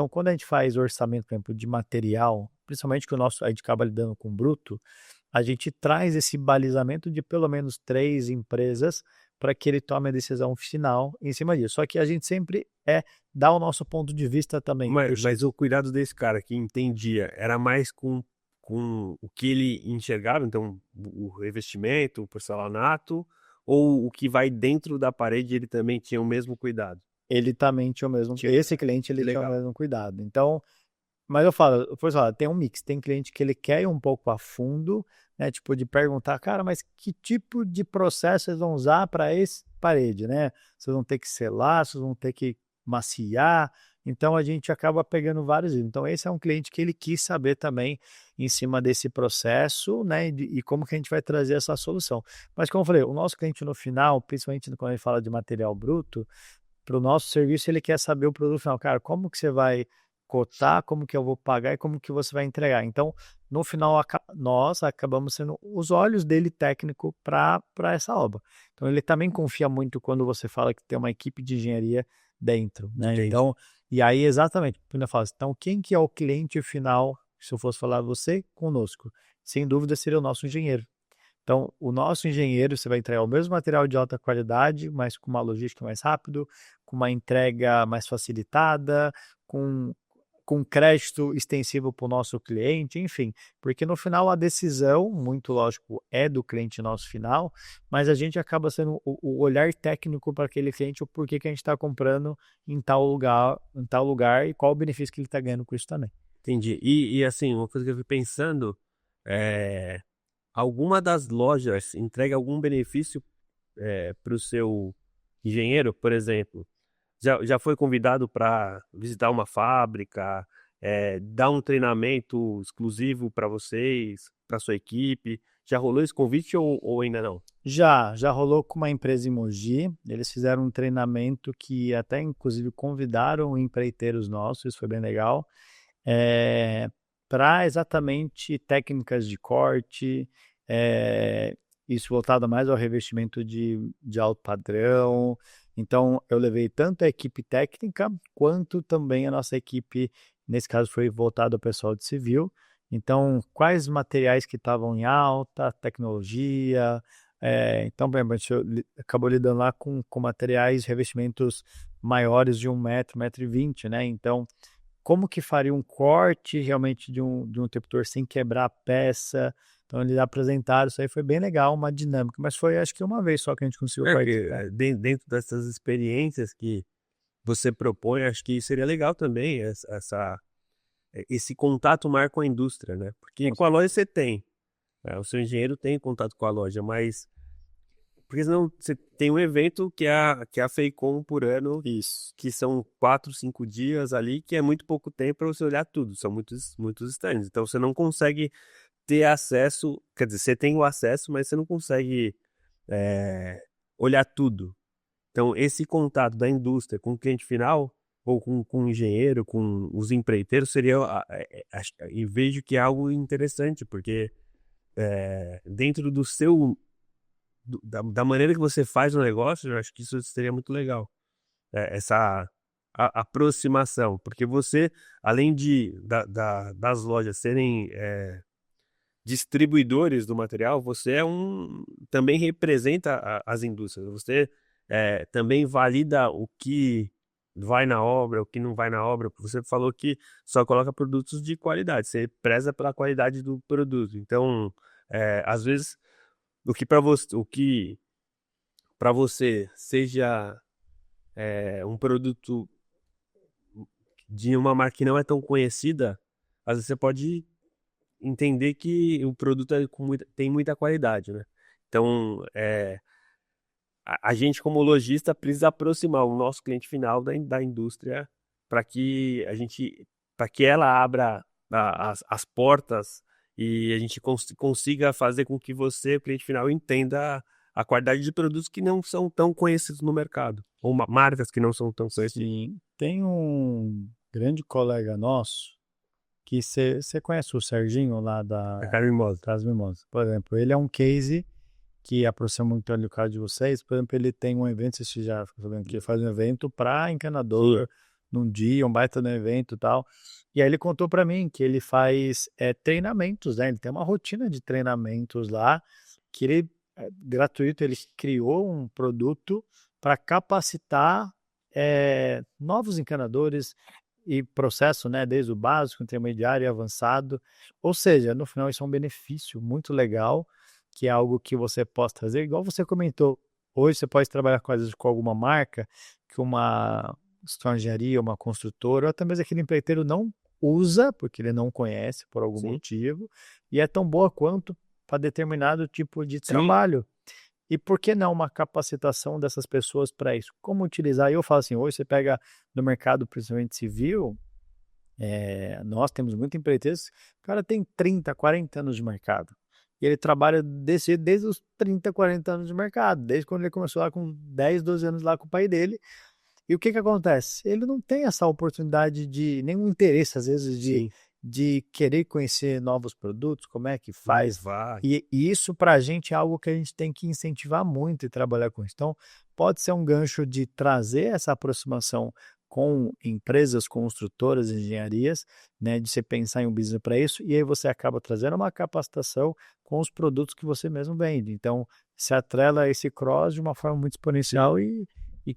B: quando a gente faz orçamento, por exemplo, de material, principalmente que a gente acaba lidando com bruto, a gente traz esse balizamento de pelo menos 3 empresas para que ele tome a decisão final em cima disso. Só que a gente sempre dá o nosso ponto de vista também.
A: Mas o cuidado desse cara que entendia era mais com o que ele enxergava, então o revestimento, o porcelanato, ou o que vai dentro da parede ele também tinha o mesmo cuidado?
B: Ele também tinha o mesmo. Esse cliente ele tinha o mesmo cuidado. Então, mas eu falo, tem um mix. Tem cliente que ele quer ir um pouco a fundo, né? Tipo, de perguntar, cara, mas que tipo de processo vocês vão usar para esse parede, né? Vocês vão ter que selar, vocês vão ter que maciar. Então, a gente acaba pegando vários. Então, esse é um cliente que ele quis saber também em cima desse processo, né? E como que a gente vai trazer essa solução. Mas, como eu falei, o nosso cliente no final, principalmente quando ele fala de material bruto, para o nosso serviço, ele quer saber o produto final. Cara, como que você vai cotar, como que eu vou pagar e como que você vai entregar. Então, no final, nós acabamos sendo os olhos dele técnico para essa obra. Então, ele também confia muito quando você fala que tem uma equipe de engenharia dentro, né?
A: Entendi.
B: Então, e aí exatamente, quando eu falo, então quem que é o cliente final, se eu fosse falar você, conosco? Sem dúvida seria o nosso engenheiro. Então, o nosso engenheiro, você vai entregar o mesmo material de alta qualidade, mas com uma logística mais rápido, com uma entrega mais facilitada, com crédito extensivo para o nosso cliente, enfim, porque no final a decisão, muito lógico, é do cliente nosso final, mas a gente acaba sendo o olhar técnico para aquele cliente, o porquê que a gente está comprando em tal lugar e qual o benefício que ele está ganhando com isso também.
A: Entendi. E assim, uma coisa que eu fui pensando, alguma das lojas entrega algum benefício para o seu engenheiro, por exemplo? Já foi convidado para visitar uma fábrica, dar um treinamento exclusivo para vocês, para sua equipe? Já rolou esse convite ou ainda não?
B: Já rolou com uma empresa em Mogi. Eles fizeram um treinamento que até, inclusive, convidaram empreiteiros nossos, isso foi bem legal, para exatamente técnicas de corte, isso voltado mais ao revestimento de alto padrão. Então, eu levei tanto a equipe técnica, quanto também a nossa equipe, nesse caso foi voltado ao pessoal de civil. Então, quais materiais que estavam em alta, tecnologia. Então, por exemplo, a gente acabou lidando lá com materiais, revestimentos maiores de 1 metro, 1,20 m, né? Então, como que faria um corte realmente de um interruptor sem quebrar a peça? Então, eles apresentaram, isso aí foi bem legal, uma dinâmica, mas foi acho que uma vez só que a gente conseguiu participar.
A: Dentro dessas experiências que você propõe, acho que seria legal também esse contato maior com a indústria, né? Porque com a loja você tem, o seu engenheiro tem contato com a loja, mas porque senão você tem um evento que é a FEICOM por ano,
B: Isso.
A: que são 4, 5 dias ali, que é muito pouco tempo para você olhar tudo, são muitos stands, então você não consegue ter acesso, quer dizer, você tem o acesso, mas você não consegue olhar tudo. Então, esse contato da indústria com o cliente final, ou com o engenheiro, com os empreiteiros, seria, e vejo que é algo interessante, porque dentro do seu, da maneira que você faz o negócio, eu acho que isso seria muito legal. Essa aproximação, porque você, além das lojas serem distribuidores do material, você também representa as indústrias. Você também valida o que vai na obra, o que não vai na obra. Você falou que só coloca produtos de qualidade, você preza pela qualidade do produto. Então, às vezes, o que para você seja um produto de uma marca que não é tão conhecida, às vezes você pode entender que o produto tem muita qualidade, né? Então, a gente como lojista precisa aproximar o nosso cliente final da indústria para que ela abra as portas e a gente consiga fazer com que você, o cliente final, entenda a qualidade de produtos que não são tão conhecidos no mercado, ou marcas que não são tão conhecidas.
B: Sim, tem um grande colega nosso que você conhece o Serginho lá
A: A Carmen Mimosa.
B: das Mimosas. Por exemplo, ele é um case que aproxima muito o caso de vocês. Por exemplo, ele tem um evento, vocês já ficam sabendo que ele faz um evento para encanador, num dia, um baita no evento e tal. E aí ele contou para mim que ele faz treinamentos, né? Ele tem uma rotina de treinamentos lá, que ele, gratuito, ele criou um produto para capacitar novos encanadores e processo, né, desde o básico, intermediário e avançado. Ou seja, no final isso é um benefício muito legal, que é algo que você possa trazer, igual você comentou, hoje você pode trabalhar com alguma marca que uma engenharia, uma construtora, ou até mesmo aquele empreiteiro não usa, porque ele não conhece por algum motivo, e é tão boa quanto para determinado tipo de trabalho. E por que não uma capacitação dessas pessoas para isso? Como utilizar? Eu falo assim, hoje você pega no mercado, principalmente civil, nós temos muita empreiteiros, o cara tem 30, 40 anos de mercado. E ele trabalha desde os 30, 40 anos de mercado, desde quando ele começou lá com 10, 12 anos lá com o pai dele. E o que acontece? Ele não tem essa oportunidade nenhum interesse, às vezes, de querer conhecer novos produtos, como é que faz. E isso para a gente é algo que a gente tem que incentivar muito e trabalhar com isso. Então, pode ser um gancho de trazer essa aproximação com empresas construtoras, engenharias, né, de você pensar em um business para isso, e aí você acaba trazendo uma capacitação com os produtos que você mesmo vende. Então, se atrela esse cross de uma forma muito exponencial e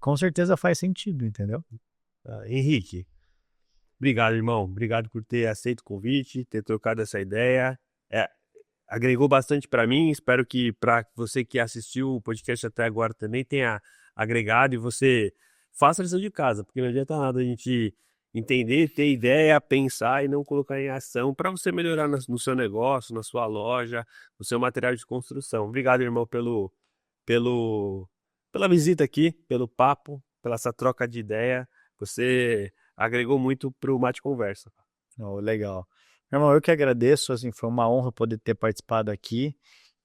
B: com certeza faz sentido, entendeu?
A: Henrique, obrigado, irmão. Obrigado por ter aceito o convite, ter trocado essa ideia. Agregou bastante para mim. Espero que para você que assistiu o podcast até agora também tenha agregado e você faça a lição de casa, porque não adianta nada a gente entender, ter ideia, pensar e não colocar em ação para você melhorar no seu negócio, na sua loja, no seu material de construção. Obrigado, irmão, pela visita aqui, pelo papo, pela essa troca de ideia. Você agregou muito para o Mate Conversa.
B: Oh, legal. Meu irmão, eu que agradeço, assim, foi uma honra poder ter participado aqui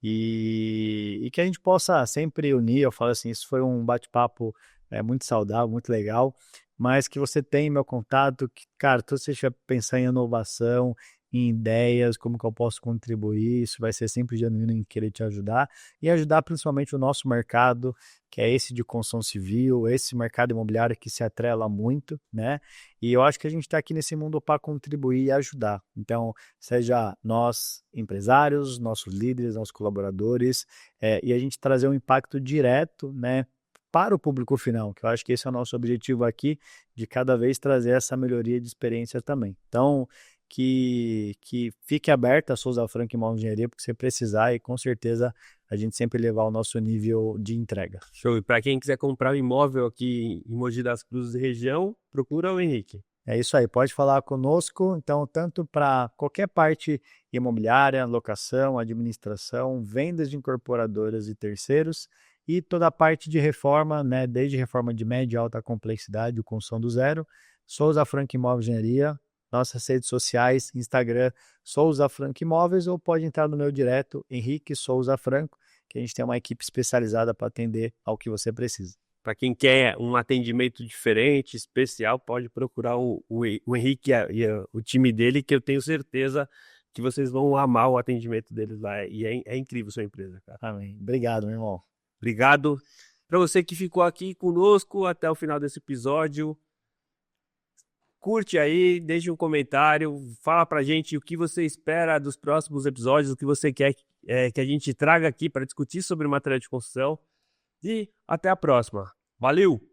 B: e que a gente possa sempre unir. Eu falo assim, isso foi um bate-papo muito saudável, muito legal, mas que você tem meu contato, que, cara, toda vez que você estiver pensando em inovação, em ideias, como que eu posso contribuir. Isso vai ser sempre genuíno em querer te ajudar e ajudar principalmente o nosso mercado, que é esse de construção civil, esse mercado imobiliário que se atrela muito, né? E eu acho que a gente está aqui nesse mundo para contribuir e ajudar. Então, seja nós, empresários, nossos líderes, nossos colaboradores, e a gente trazer um impacto direto, né, para o público final, que eu acho que esse é o nosso objetivo aqui, de cada vez trazer essa melhoria de experiência também. Então, que fique aberta a Souza Franco Imóvel Engenharia, porque você precisar e com certeza a gente sempre levar o nosso nível de entrega.
A: Show. E para quem quiser comprar um imóvel aqui em Mogi das Cruzes região, procura o Henrique.
B: É isso aí, pode falar conosco, então, tanto para qualquer parte imobiliária, locação, administração, vendas de incorporadoras e terceiros, e toda a parte de reforma, né, desde reforma de média e alta complexidade, o construção do zero, Souza Franco Imóvel Engenharia, nossas redes sociais, Instagram, Souza Franco Imóveis, ou pode entrar no meu direto, Henrique Souza Franco, que a gente tem uma equipe especializada para atender ao que você precisa.
A: Para quem quer um atendimento diferente, especial, pode procurar o Henrique e o time dele, que eu tenho certeza que vocês vão amar o atendimento deles lá. E é incrível a sua empresa, cara.
B: Amém. Obrigado, meu irmão.
A: Obrigado. Para você que ficou aqui conosco até o final desse episódio, curte aí, deixe um comentário, fala pra gente o que você espera dos próximos episódios, o que você quer que a gente traga aqui para discutir sobre material de construção. E até a próxima. Valeu!